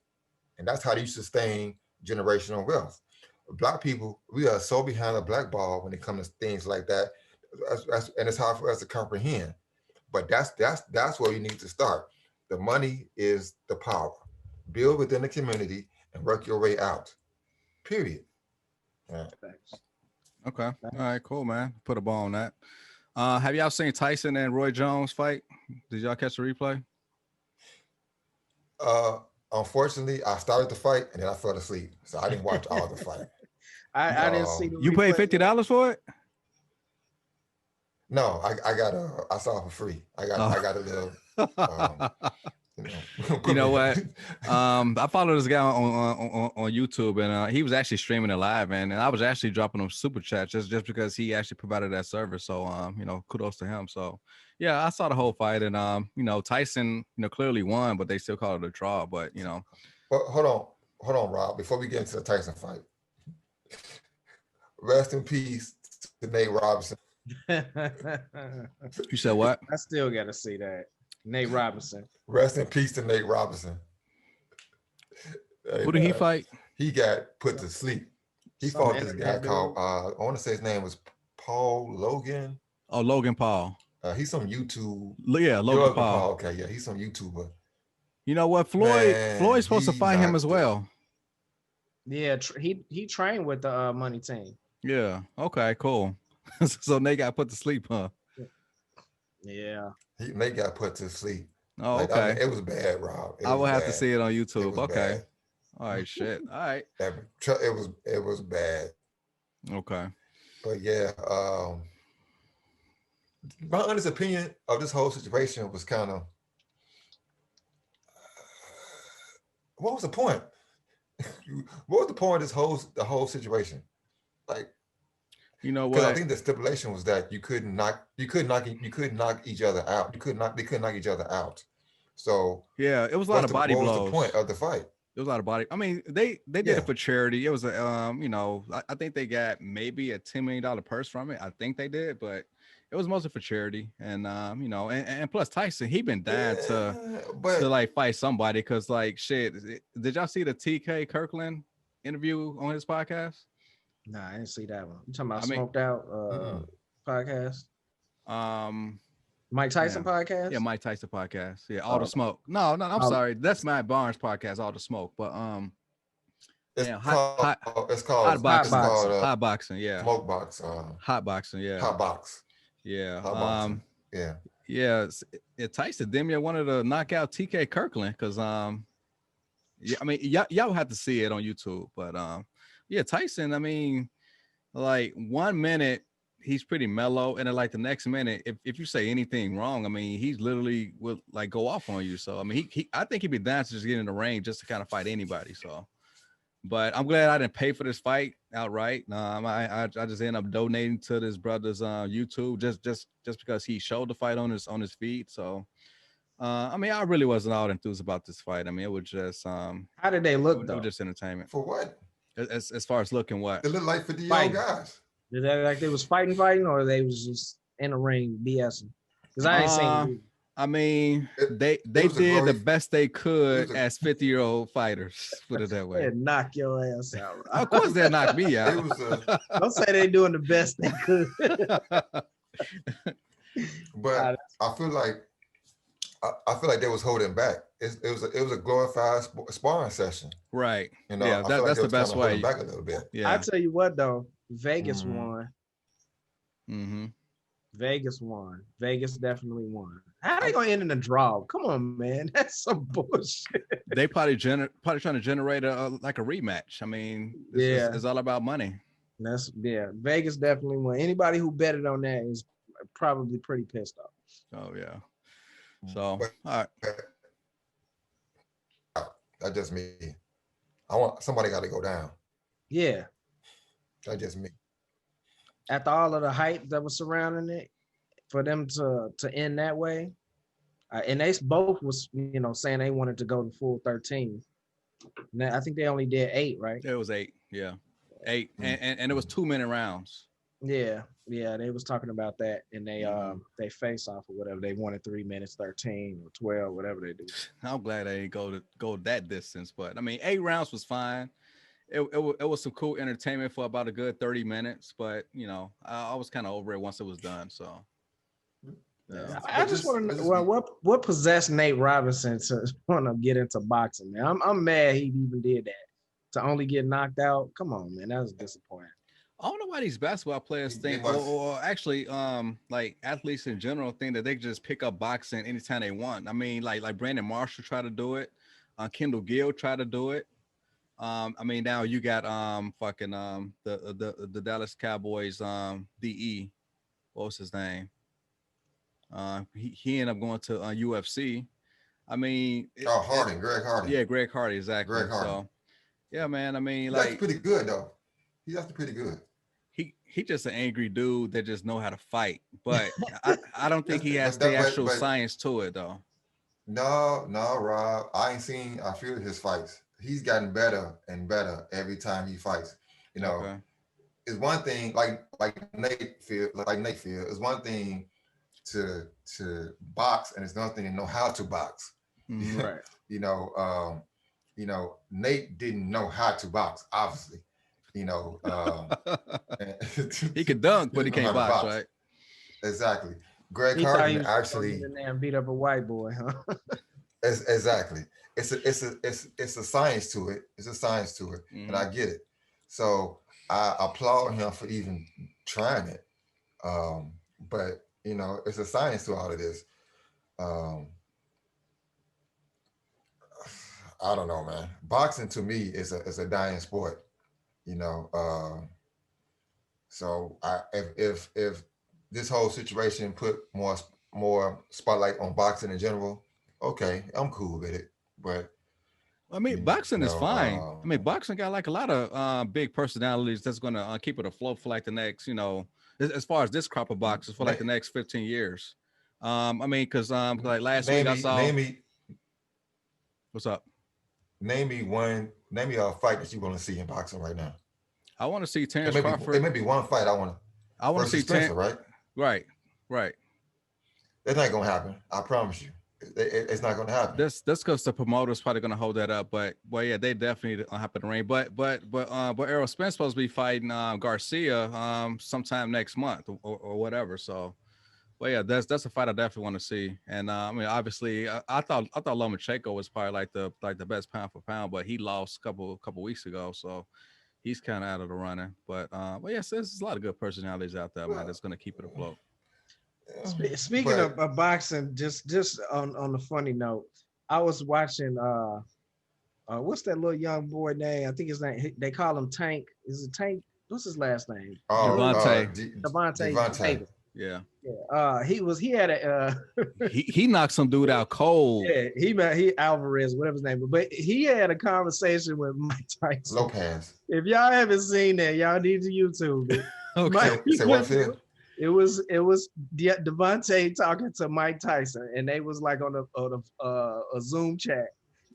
And that's how you sustain generational wealth. Black people, we are so behind the black ball when it comes to things like that, and it's hard for us to comprehend. But that's where you need to start. The money is the power. Build within the community and work your way out. Period. Yeah. Okay. All right. Cool, man. Put a ball on that. Have y'all seen Tyson and Roy Jones fight? Did y'all catch the replay? Unfortunately, I started the fight and then I fell asleep, so I didn't watch all the fight. I didn't see the You paid $50 for it? No, I saw it for free. I got a little. You know what? I follow this guy on YouTube, and he was actually streaming it live, man. And I was actually dropping him super chats just because he actually provided that service. So, kudos to him. So, yeah, I saw the whole fight, and Tyson, clearly won, but they still call it a draw. But Well, hold on, Rob. Before we get into the Tyson fight, rest in peace to Nate Robinson. You said what? I still gotta see that. Nate Robinson. Rest in peace to Nate Robinson. Who did he fight? He got put to sleep. He fought this guy called I want to say his name was Paul Logan. Oh, Logan Paul. He's some YouTube. Yeah, Logan Paul. Okay, yeah, he's some YouTuber. You know what? Floyd's supposed to fight him as well. Yeah, he trained with the money team. Yeah. Okay. Cool. So Nate got put to sleep, huh? Yeah. Nate got put to sleep. Oh, okay. I mean, it was bad, Rob. I will have to see it on YouTube. Okay. Bad. All right. Shit. All right. It was bad. Okay. But yeah, my honest opinion of this whole situation was kind of, what was the point? What was the point of the whole situation? Like, you know what? Because I think the stipulation was that you couldn't knock each other out. They couldn't knock each other out. So yeah, it was a lot of body blows. What was the point of the fight? It was a lot of body. I mean, they did it for charity. It was a I think they got maybe a $10 million purse from it. I think they did, but it was mostly for charity. And and plus Tyson, he been dying to like fight somebody because like shit. Did y'all see the TK Kirkland interview on his podcast? Nah, I didn't see that one. You talking about Smoked Out podcast? Mike Tyson podcast? Yeah, Mike Tyson podcast. Yeah, All the Smoke. No, I'm sorry. That's Matt Barnes podcast, All the Smoke. But it's called hot boxing. Hot boxing, yeah. Smoke box. Hot boxing, yeah. Hot box. Yeah. Yeah. Yeah. Tyson damn near wanted to knock out TK Kirkland because yeah, I mean y'all have to see it on YouTube, but yeah, Tyson, I mean, like 1 minute he's pretty mellow, and then like the next minute, if you say anything wrong, I mean, he's literally will like go off on you. So I mean, I think he'd be down to just get in the ring just to kind of fight anybody. So, but I'm glad I didn't pay for this fight outright. I just ended up donating to this brother's YouTube just because he showed the fight on his feed. So, I mean, I really wasn't all enthused about this fight. I mean, it was just how did they look though? It was just entertainment. For what? As far as looking what? It looked like for the young guys. Did that like they was fighting, or they was just in the ring BSing? Because I ain't seen. I mean, they did the best they could as 50-year-old fighters. Put it that way. They'd knock your ass out. Right? Of course, they'll knock me out. Don't say they doing the best they could. But I feel like I feel like they was holding back. It was a glorified sparring session. Right. You know, Yeah, I feel like that's they the was kind best of holding way. back a little bit. I Yeah. tell you what though, Vegas Mhm. won. Mm-hmm. Vegas won. Vegas definitely won. How they I'm, gonna end in a draw? Come on, man. That's some bullshit. They probably trying to generate like a rematch. I mean, Yeah, it's all about money. Vegas definitely won. Anybody who betted on that is probably pretty pissed off. Oh yeah. So all but right. that's just me. I want somebody got to go down. Yeah. That's just me. After all of the hype that was surrounding it, for them to end that way, and they both was saying they wanted to go to full 13. Now I think they only did 8, right? It was 8. Yeah. 8 Mm. and it was 2 minute rounds. Yeah, they was talking about that, and Mm-hmm. they face off or whatever. They wanted 3 minutes 13 or 12, whatever they do. I'm glad I ain't go that distance, but I mean, 8 rounds was fine. It was some cool entertainment for about a good 30 minutes, but I was kind of over it once it was done. So yeah. Yeah, I But just want to know just be. what possessed Nate Robinson to want to get into boxing, man. I'm mad he even did that to only get knocked out. Come on, man, that was disappointing. I don't know why these basketball players He think, must. or actually, like athletes in general think that they can just pick up boxing anytime they want. I mean, like Brandon Marshall tried to do it, Kendall Gill tried to do it. I mean, now you got fucking the Dallas Cowboys DE. What was his name? He ended up going to UFC. I mean, Oh, Harding, Greg Harding, yeah, Greg Hardy, exactly. Greg Harding. So yeah, man. I mean, He's actually like pretty good though. He's actually pretty good. he just an angry dude that just know how to fight. But I don't think he has the actual But science to it though. no, Rob. I ain't seen. I feel his fights. He's gotten better and better every time he fights. You know, Okay. it's one thing like Nate feel. It's one thing to box, and it's another thing to know how to box. Mm-hmm. Right. you know, Nate didn't know how to box, obviously. You know, He could dunk, he but he didn't know how can't to box, box. right? Exactly. Greg He thought he Harden was just gonna get actually in there and beat up a white boy, huh? exactly. It's a science to it. It's a science to it, and Mm-hmm. I get it. So I applaud him for even trying it. But it's a science to all of this. Um, I don't know, man. Boxing to me is a dying sport. You know, so if this whole situation put more spotlight on boxing in general, okay, I'm cool with it. But I mean, you boxing is know, fine. I mean, boxing got like a lot of big personalities that's gonna keep it afloat for like the next, as far as this crop of boxers for like the na- next 15 years. I mean, because like last week name I me saw name me what's up. name me a fight that you want to see in boxing right now. I want to see It Terrence may be it Crawford. may be one fight I want to I want to versus see Spencer, right? Right, right. That's not gonna happen. I promise you. It's not gonna happen. That's because the promoter's probably gonna hold that up, but well, yeah, they definitely happen to rain. But Errol Spence supposed to be fighting Garcia sometime next month or whatever. So, well, yeah, that's a fight I definitely want to see. And I mean, obviously, I thought Lomachenko was probably like the best pound for pound, but he lost a couple weeks ago, so he's kind of out of the running. But yes, there's a lot of good personalities out there, man. Well, That's gonna keep it afloat. yeah, Speaking but of boxing, just on the funny note, I was watching what's that little young boy name? I think his name they call him Tank. Is it Tank? What's his last name? Dude, Javante, Devontae Devontae. Davis. yeah, Yeah. He had a he knocked some dude out cold. yeah, he Alvarez, whatever his name, but he had a conversation with Mike Tyson. Lopez. If y'all haven't seen that, y'all need to YouTube it. Okay. Mike, Say what, Phil? it was Devontae talking to Mike Tyson, and they was like on a Zoom chat,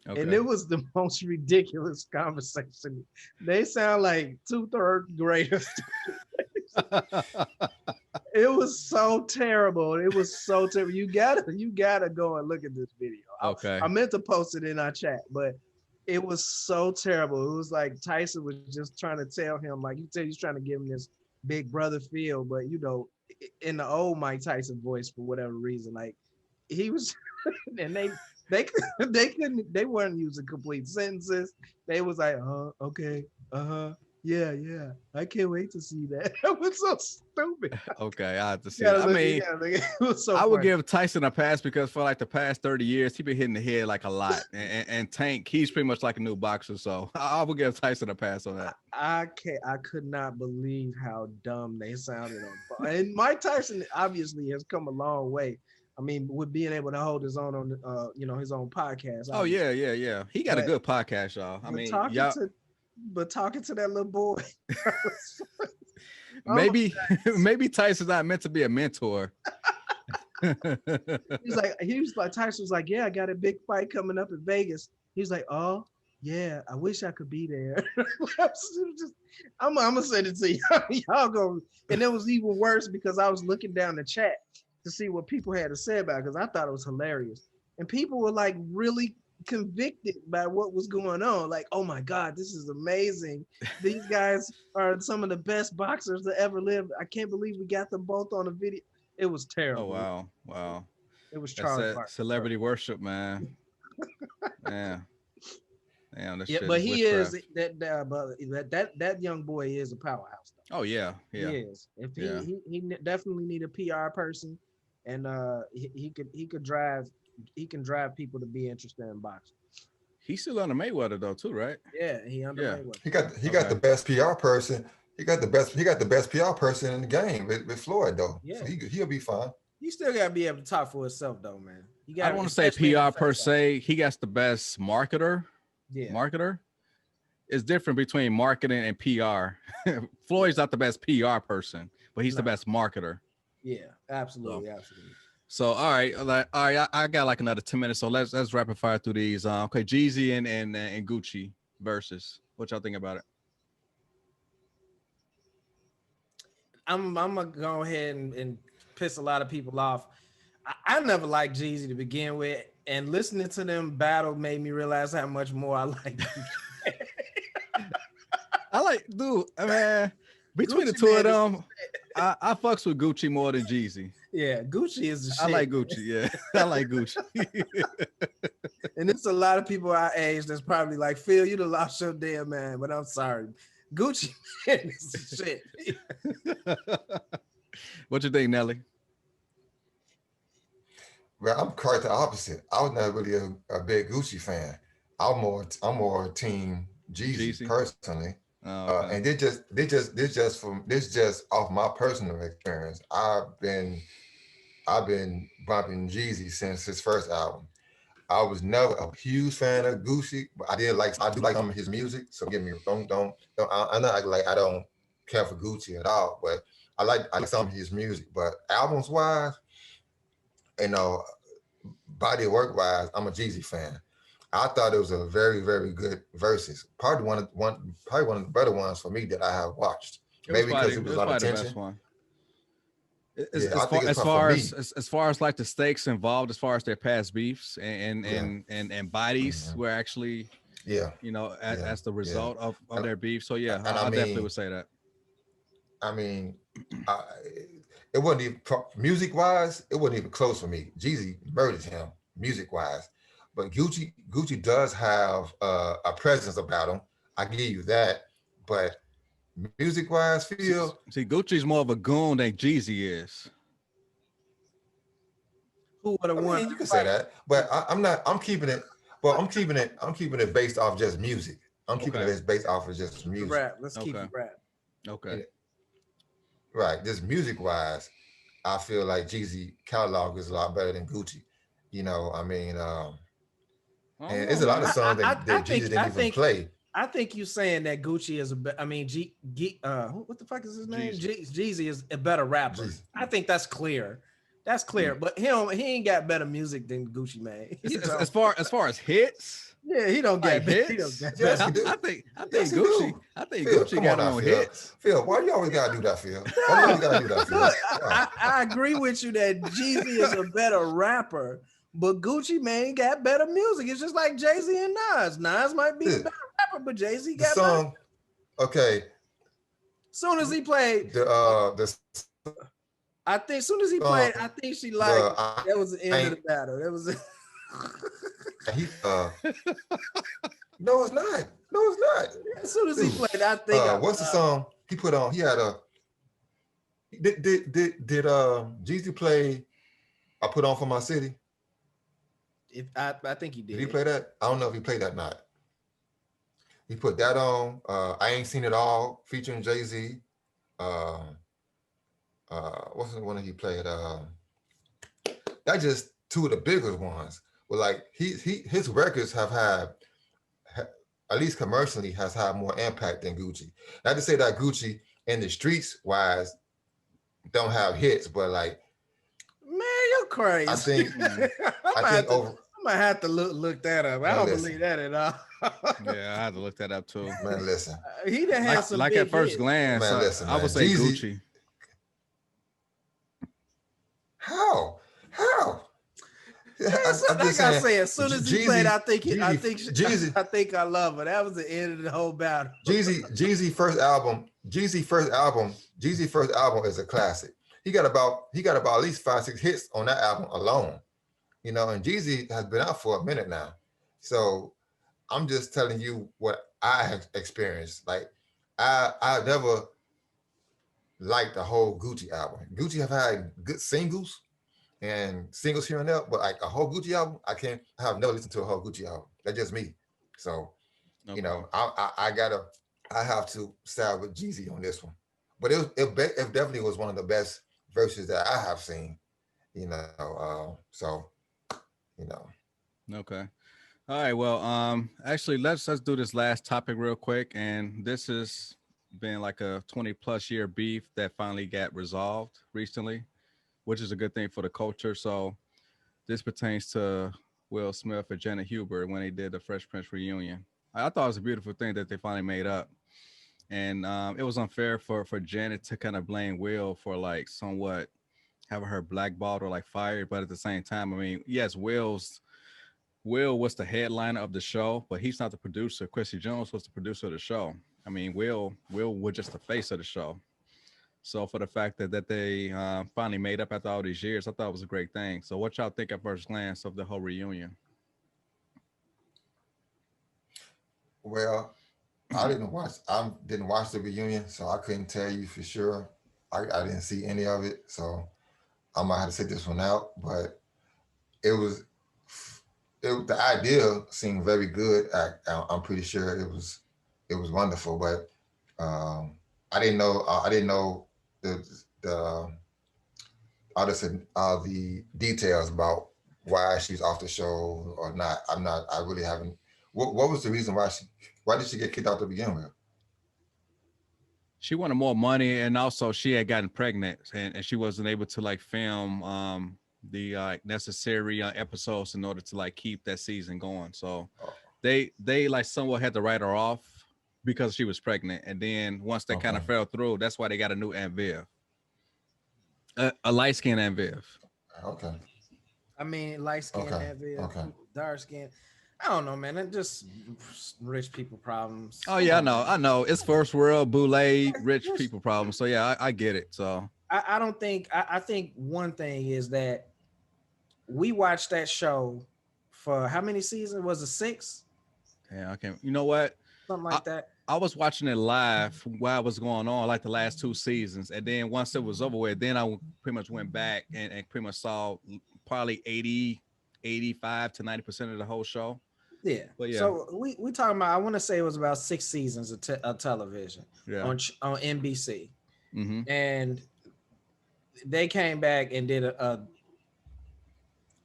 and Okay. it was the most ridiculous conversation. They sound like two third graders. It was so terrible. It was so terrible. You gotta go and look at this video. Okay. I meant to post it in our chat, but it was so terrible. It was like Tyson was just trying to tell him, like you said, he's trying to give him this big brother feel, but in the old Mike Tyson voice for whatever reason, like he was and they they weren't using complete sentences. They was like, okay, yeah, I can't wait to see that. That was so stupid. Okay, I have to see Yeah, it. I mean, it was so I would funny. give Tyson a pass because for like the past 30 years, he been hitting the head like a lot. And Tank, he's pretty much like a new boxer. So I would give Tyson a pass on that. I could not believe how dumb they sounded on. And Mike Tyson obviously has come a long way. I mean, with being able to hold his own on his own podcast. Oh obviously. yeah. He got a good podcast, y'all. I mean, y'all talking to that little boy. maybe Tyson's not meant to be a mentor. he was like Tyson was like, yeah, I got a big fight coming up in Vegas. He was like, oh yeah, I wish I could be there. I'm gonna send it to you. Y'all go. And it was even worse because I was looking down the chat to see what people had to say about it because I thought it was hilarious. And people were like really convicted by what was going on. Like, oh my God, this is amazing. These guys are some of the best boxers that ever lived. I can't believe we got them both on a video. It was terrible. Oh wow. It was Charlie Parker. Celebrity worship, man. Man. Damn, yeah, but he is that young boy is a powerhouse. Though. Oh yeah. He is. If he definitely need a PR person, and he can drive people to be interested in boxing. He's still under Mayweather though too, right? Yeah, he under Mayweather. He got the best PR person. He got the best PR person in the game with Floyd though. Yeah, so he'll be fine. He still gotta be able to talk for himself though, man. I don't want to say PR per se. He got the best marketer. Yeah. Marketer. It's different between marketing and PR. Floyd's not the best PR person, but he's the best marketer. Yeah, absolutely. So all right, I got like another 10 minutes. So let's rapid fire through these. Okay, Jeezy and Gucci versus. What y'all think about it? I'm gonna go ahead and piss a lot of people off. I never liked Jeezy to begin with, and listening to them battle made me realize how much more I like. Between Gucci, the two of them, I fucks with Gucci more than Jeezy. Yeah, Gucci is the shit. I like Gucci. Yeah, I like Gucci. And it's a lot of people our age that's probably like, Phil, you done lost your damn man, but I'm sorry. Gucci is the shit. What you think, Nelly? Well, I'm quite the opposite. I was not really a big Gucci fan. I'm more team Jeezy personally. Oh, okay. And this just off my personal experience. I've been bumping Jeezy since his first album. I was never a huge fan of Gucci, but I do like some of his music. So get me don't I'm not like I don't care for Gucci at all, but I like some of his music. But albums wise, body of work wise, I'm a Jeezy fan. I thought it was a very, very good verses. Probably one of the better ones for me that I have watched. Maybe because it was a lot of tension. As far as like the stakes involved, as far as their past beefs and bodies were actually as the result of their beef. So yeah, I definitely would say that. I mean, it wasn't even music wise. It wasn't even close for me. Jeezy murdered him music wise, but Gucci does have a presence about him. I give you that, but music wise, Phil. See, Gucci's more of a goon than Jeezy is. Who would have won? You can say that, but I'm not. I'm keeping it. Well, I'm keeping it based off just music. I'm keeping it based off of just music. Rap. Let's keep it rap. Okay. Right. Just music wise, I feel like Jeezy catalog is a lot better than Gucci. I mean, and there's a lot of songs that Jeezy didn't even play. I think you're saying that Gucci is what the fuck is his name? Jeezy is a better rapper. Jeezy. I think that's clear. That's clear. But he ain't got better music than Gucci, man. As far as hits, yeah, he don't get hits. Yes, I think Gucci. I think Phil, Gucci got on hits. Phil, why you always gotta do that, Phil? Why you always gotta do that, Phil? Look, I agree with you that Jeezy is a better rapper, but Gucci, man, got better music. It's just like Jay-Z and Nas. Nas might be a better rapper, but Jay-Z got song. Better. Okay. Soon as he played the I think as soon as he played, I think she liked it. That was the end of the battle. That was he no, it's not. No, it's not. As soon as he played, I think what's the song he put on? He had a did Jeezy play I Put On For My City? I think he did. Did he play that? I don't know if he played that or not. He put that on. I Ain't Seen It All featuring Jay-Z. What's the one that he played? That's just two of the biggest ones. But like his records have had, at least commercially, has had more impact than Gucci. Not to say that Gucci in the streets wise don't have hits, but like, man, you're crazy. I think I'm gonna have to look that up. I don't believe that at all. Yeah, I had to look that up too. Man, listen. He done had some like big at first hits. glance. Man, listen, I would say Jeezy, Gucci. How? Like I said, as soon as he played, I think I love her. That was the end of the whole battle. Jeezy's first album is a classic. He got about at least 5-6 hits on that album alone. You know, and Jeezy has been out for a minute now. So I'm just telling you what I have experienced. Like I never liked the whole Gucci album. Gucci have had good singles and singles here and there, but like a whole Gucci album, I have never listened to a whole Gucci album. That's just me. So, okay. You know, I have to side with Jeezy on this one. But it definitely was one of the best verses that I have seen. You know, so you know. Okay. All right. Well, actually, let's do this last topic real quick, and this has been like a 20+ year beef that finally got resolved recently, which is a good thing for the culture. So this pertains to Will Smith and Janet Hubert when they did the Fresh Prince reunion. I thought it was a beautiful thing that they finally made up. And it was unfair for Janet to kind of blame Will for like somewhat having her blackballed or like fired. But at the same time, I mean, yes, Will was the headliner of the show, but he's not the producer. Quincy Jones was the producer of the show. I mean, Will was just the face of the show. So for the fact that they finally made up after all these years, I thought it was a great thing. So what y'all think at first glance of the whole reunion? Well, I didn't watch the reunion, so I couldn't tell you for sure. I didn't see any of it, so I might have to sit this one out. But the idea seemed very good. I'm pretty sure it was wonderful, but I didn't know all the details about why she's off the show or not. I really haven't. What was the reason why did she get kicked out to begin with? She wanted more money, and also she had gotten pregnant, and she wasn't able to like film the necessary episodes in order to like keep that season going. So they like somewhat had to write her off because she was pregnant, and then once that kind of fell through, that's why they got a new Aunt Viv, a light skinned Aunt Viv. Okay. I mean, light skin, Aunt Viv, dark skin. I don't know, man. It's just rich people problems. Oh yeah, I know. It's first world boule rich people problems. So yeah, I get it. So I don't think. I think one thing is that we watched that show for how many seasons? Was it 6? Yeah, I can't. You know what? Something like that. I was watching it live while it was going on, like the last 2 seasons, and then once it was over with, then I pretty much went back and pretty much saw probably 85 to 90% of the whole show. Yeah. But yeah. So we talking about, I want to say it was about 6 seasons of television on NBC. Mm-hmm. And they came back and did a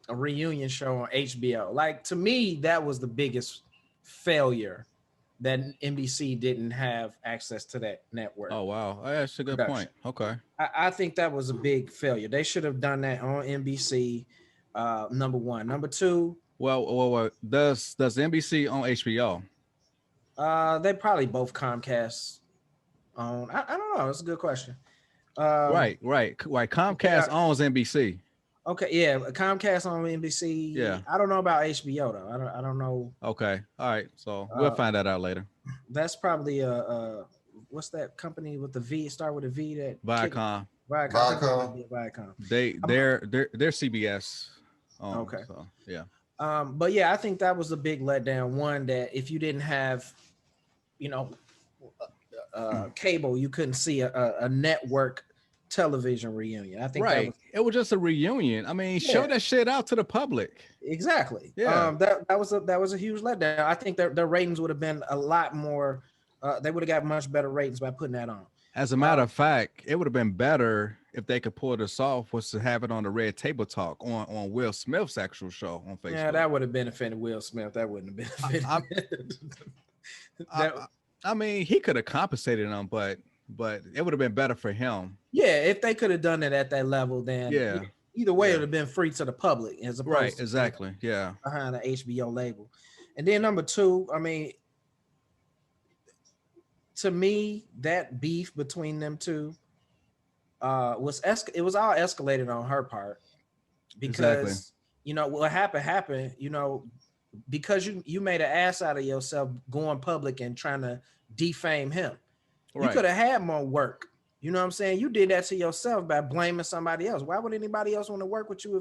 reunion show on HBO. Like, to me, that was the biggest failure, that NBC didn't have access to that network. Oh, wow. That's a good point. Okay. I think that was a big failure. They should have done that on NBC, number one. Number two, Well, does NBC own HBO? They probably both Comcast own. I don't know. It's a good question. Right. Comcast owns NBC. Okay, yeah, Comcast on NBC. Yeah, I don't know about HBO though. I don't know. Okay, all right. So we'll find that out later. That's probably what's that company with the V? Start with a V. That Viacom. Viacom. I think it Viacom. might be a Viacom. They're CBS. Okay. So yeah. But yeah, I think that was a big letdown. One, that if you didn't have, you know, cable, you couldn't see a network television reunion. I think that was It was just a reunion. I mean, Yeah. show that shit out to the public. exactly. Yeah. That was a huge letdown. I think their ratings would have been a lot more. They would have got much better ratings by putting that on. As a matter of fact, it would have been better if they could pull this off, was to have it on the Red Table Talk on Will Smith's actual show on Facebook. Yeah, that would have benefited Will Smith. That wouldn't have benefited. I mean, he could have compensated them, but it would have been better for him. Yeah, if they could have done it at that level, then Yeah. Either way, it would have been free to the public as opposed to exactly. Yeah. behind the HBO label. And then number two, I mean, to me, that beef between them two was all escalated on her part because you know what happened. You know, because you made an ass out of yourself going public and trying to defame him. You could have had more work. You know what I'm saying? You did that to yourself by blaming somebody else. Why would anybody else want to work with you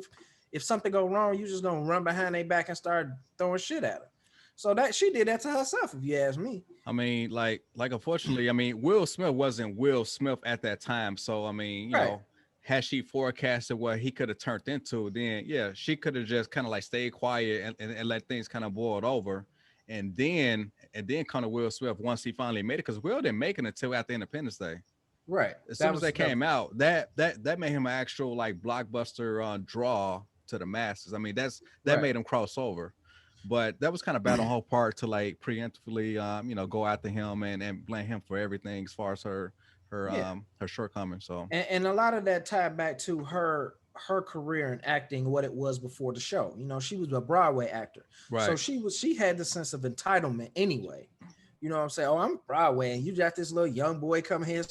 if something go wrong? You just gonna run behind their back and start throwing shit at her. So that she did that to herself, if you ask me. I mean, like unfortunately, I mean, Will Smith wasn't Will Smith at that time. So I mean, you know, had she forecasted what he could have turned into, then yeah, she could have just kind of like stayed quiet and let things kind of boil over. And then kind of Will Smith once he finally made it, because Will didn't make it until after Independence Day. Right. As soon as they came out, that made him an actual like blockbuster draw to the masses. I mean, that made him cross over. But that was kind of bad on her part to like preemptively, you know, go after him and blame him for everything as far as her shortcomings. So and a lot of that tied back to her career in acting, what it was before the show. You know, she was a Broadway actor, so she had the sense of entitlement anyway. You know what I'm saying? Oh, I'm Broadway, and you got this little young boy coming here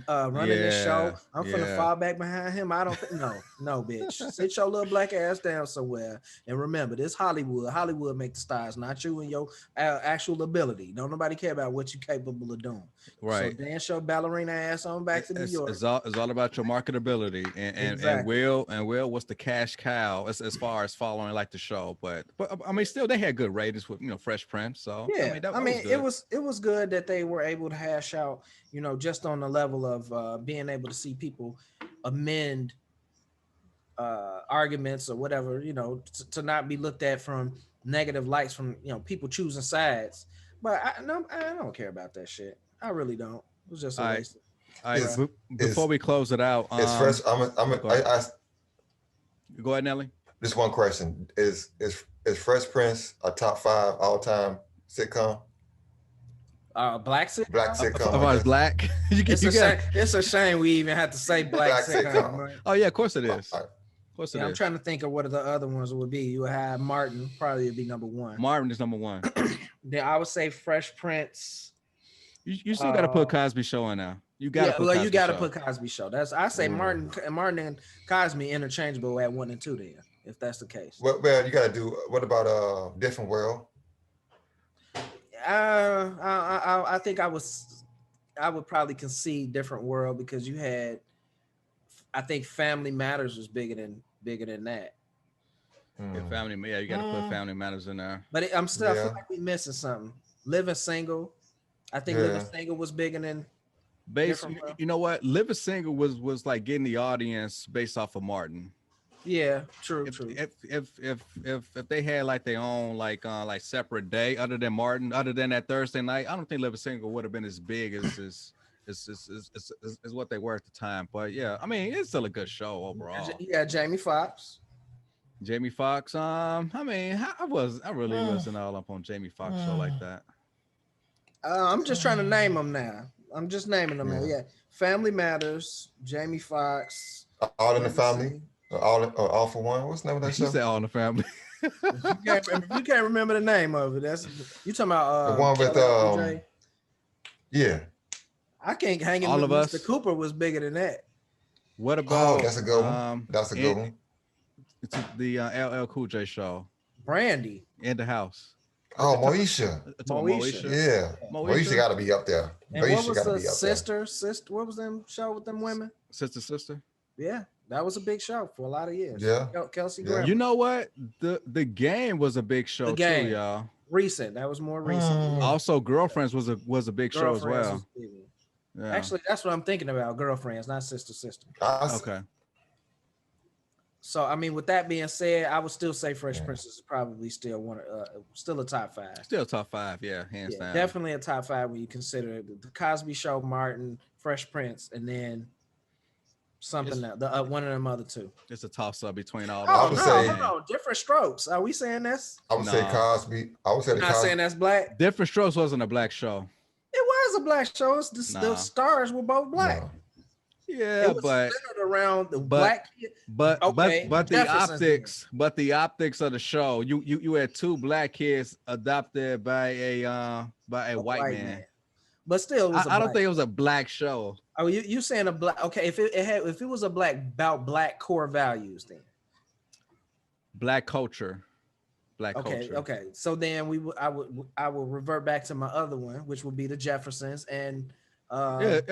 running this show. I'm finna fall back behind him. I don't think no, bitch. Sit your little black ass down somewhere. And remember, this Hollywood. Hollywood make the stars, not you and your actual ability. Don't nobody care about what you're capable of doing. Right. So dance your ballerina ass on back to New York. It's all about your marketability. And Will was the cash cow as far as following like the show. But I mean, still they had good ratings with, you know, Fresh Prince. So yeah, I mean, it was good that they were able to hash out, you know, just on the level of being able to see people amend arguments or whatever, you know, to not be looked at from negative lights from, you know, people choosing sides. But I don't care about that shit. I really don't. It was just a waste. Before we close it out, it's fresh. Go ahead, Nelly. Just one question: Is Fresh Prince a top 5 all-time sitcom? Black sitcom. Black sitcom. Of ours, black. It's a shame we even had to say black sitcom. Right? Oh yeah, of course it is. Of course it is. I'm trying to think of what the other ones would be. You would have Martin, probably would be number 1. Martin is number 1. Then I would say Fresh Prince. You still got to put Cosby Show in now. You got to. You got to put Cosby Show. I say Martin and Cosby interchangeable at 1 and 2. Then, if that's the case. Well, you got to do. What about Different World? I think I would probably concede Different World because you had, I think Family Matters was bigger than that. Yeah, you got to put Family Matters in there. But I feel like we missing something. Living Single, I think Living Single was bigger than. You know what? Living Single was like getting the audience based off of Martin. Yeah, true. If they had like their own like separate day other than Martin, other than that Thursday night, I don't think Living Single would have been as big as what they were at the time. But yeah, I mean, it's still a good show overall. Yeah, Jamie Foxx. I mean, I really wasn't all up on Jamie Foxx show like that. I'm just trying to name them now. I'm just naming them. Yeah, Family Matters, Jamie Foxx, All in the Family. All for One. What's the name of that show? You said All in the Family. If you can't remember the name of it, that's you talking about the one with yeah. I can't hang it. All with of Us. Mr. Cooper was bigger than that. What about? Oh, that's a good one. That's a good one. It's the LL Cool J show. Brandy. In the House. Oh, Moesha. Moesha. Yeah. Moesha got to be up there. And what was the sister? What was them show with them women? Sister. Yeah, that was a big show for a lot of years. Yeah. Kelsey Yeah. Grammer. You know what? The game was a big show The Game. too, y'all. Recent. That was more recent. Yeah. Also, Girlfriends was a big show as Girlfriends well. was a big one. Yeah. Actually, that's what I'm thinking about. Girlfriends, not Sister. Okay. So I mean, with that being said, I would still say Fresh Prince is probably still still a top 5. Still top 5, yeah, hands down. Definitely a top 5 when you consider the Cosby Show, Martin, Fresh Prince, and then something else. The one of them other two. It's a toss up between all. I would say- hold on, Different Strokes. Are we saying this? I would say Cosby. I would say You're the not Cosby. saying that's black. Different Strokes wasn't a black show. It was a black show. The stars were both black. No. Yeah, It was but centered around the black kid. but Okay, the Jefferson's optics of the show. You had 2 black kids adopted by a white man. But still, it was I don't think it was a black show. Oh, you saying a black? Okay, if it was a black about black core values, then Black culture. Culture. Okay. So then I would revert back to my other one, which would be the Jeffersons and Good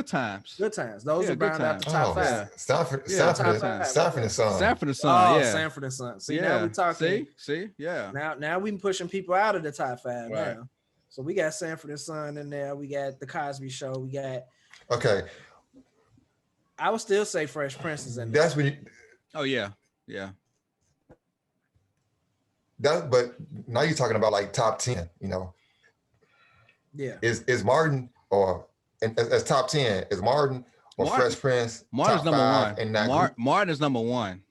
Times. Good Times. Those Yeah, are Good round out Times. the top 5. Sanford top 5. Sanford and Son. Sanford and Son. Yeah. Sanford and Son. See, yeah. now we talking. See, yeah. Now we pushing people out of the top 5 Right. now. So we got Sanford and Son in there. We got the Cosby Show. We got. Okay, I would still say Fresh Prince is in there. that's when you. Oh yeah. But now you're talking about like top 10. You know, Yeah. is Martin or as top 10 is Martin or Fresh Prince? Martin's top number 5 1. in that group? Martin is number 1.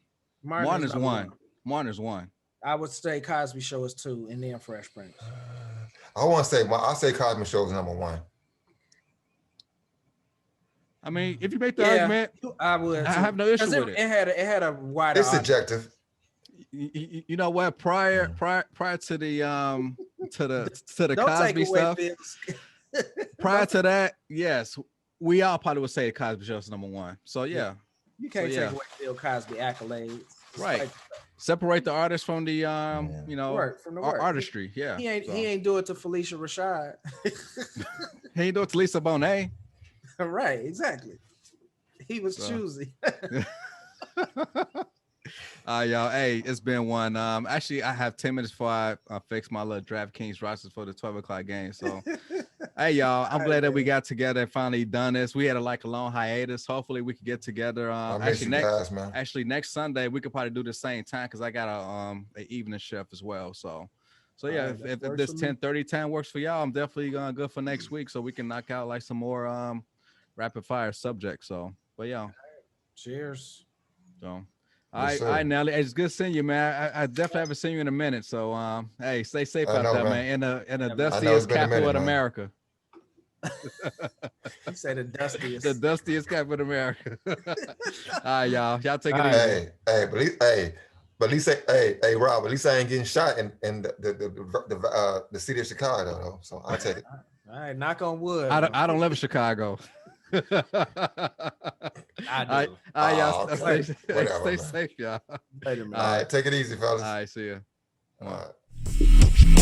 Martin is number 1. Martin is 1. I would say Cosby Show is 2, and then Fresh Prince. I say Cosby Show is number 1. I mean, if you make the argument, I would. I have no issue with it. It had a wider. It's subjective. You know what? Prior to the Don't Cosby take away stuff. Phil's. Prior to that, yes, we all probably would say Cosby Show is number 1. So yeah, You can't So, yeah. take away Bill Cosby accolades. Right. Like, separate the artist from the work, from the work. artistry. Yeah, he ain't do it to Felicia Rashad. He ain't do it to Lisa Bonet. Right, exactly. He was choosy. Y'all, hey, it's been one. Actually, I have 10 minutes before I fix my little DraftKings rosters for the 12 o'clock game. So, hey, y'all, I'm glad that we got together and finally done this. We had a long hiatus. Hopefully, we could get together. Actually, next Sunday we could probably do the same time because I got a evening shift as well. So yeah, if this 10:30 time works for y'all, I'm definitely good for next week so we can knock out like some more rapid fire subjects. So, but yeah, cheers. So. All right, Nelly. It's good seeing you, man. I definitely haven't seen you in a minute. So, hey, stay safe out there, man. In the dustiest capital of America. He said the dustiest. The dustiest capital of America. All right, y'all. Y'all take it easy. But at least Rob, at least I ain't getting shot in the city of Chicago, though. So I'll take it. All right, knock on wood. I don't live in Chicago. I do. Y'all stay safe, y'all. Later, man. All right, take it easy, fellas. All right, see ya. All right.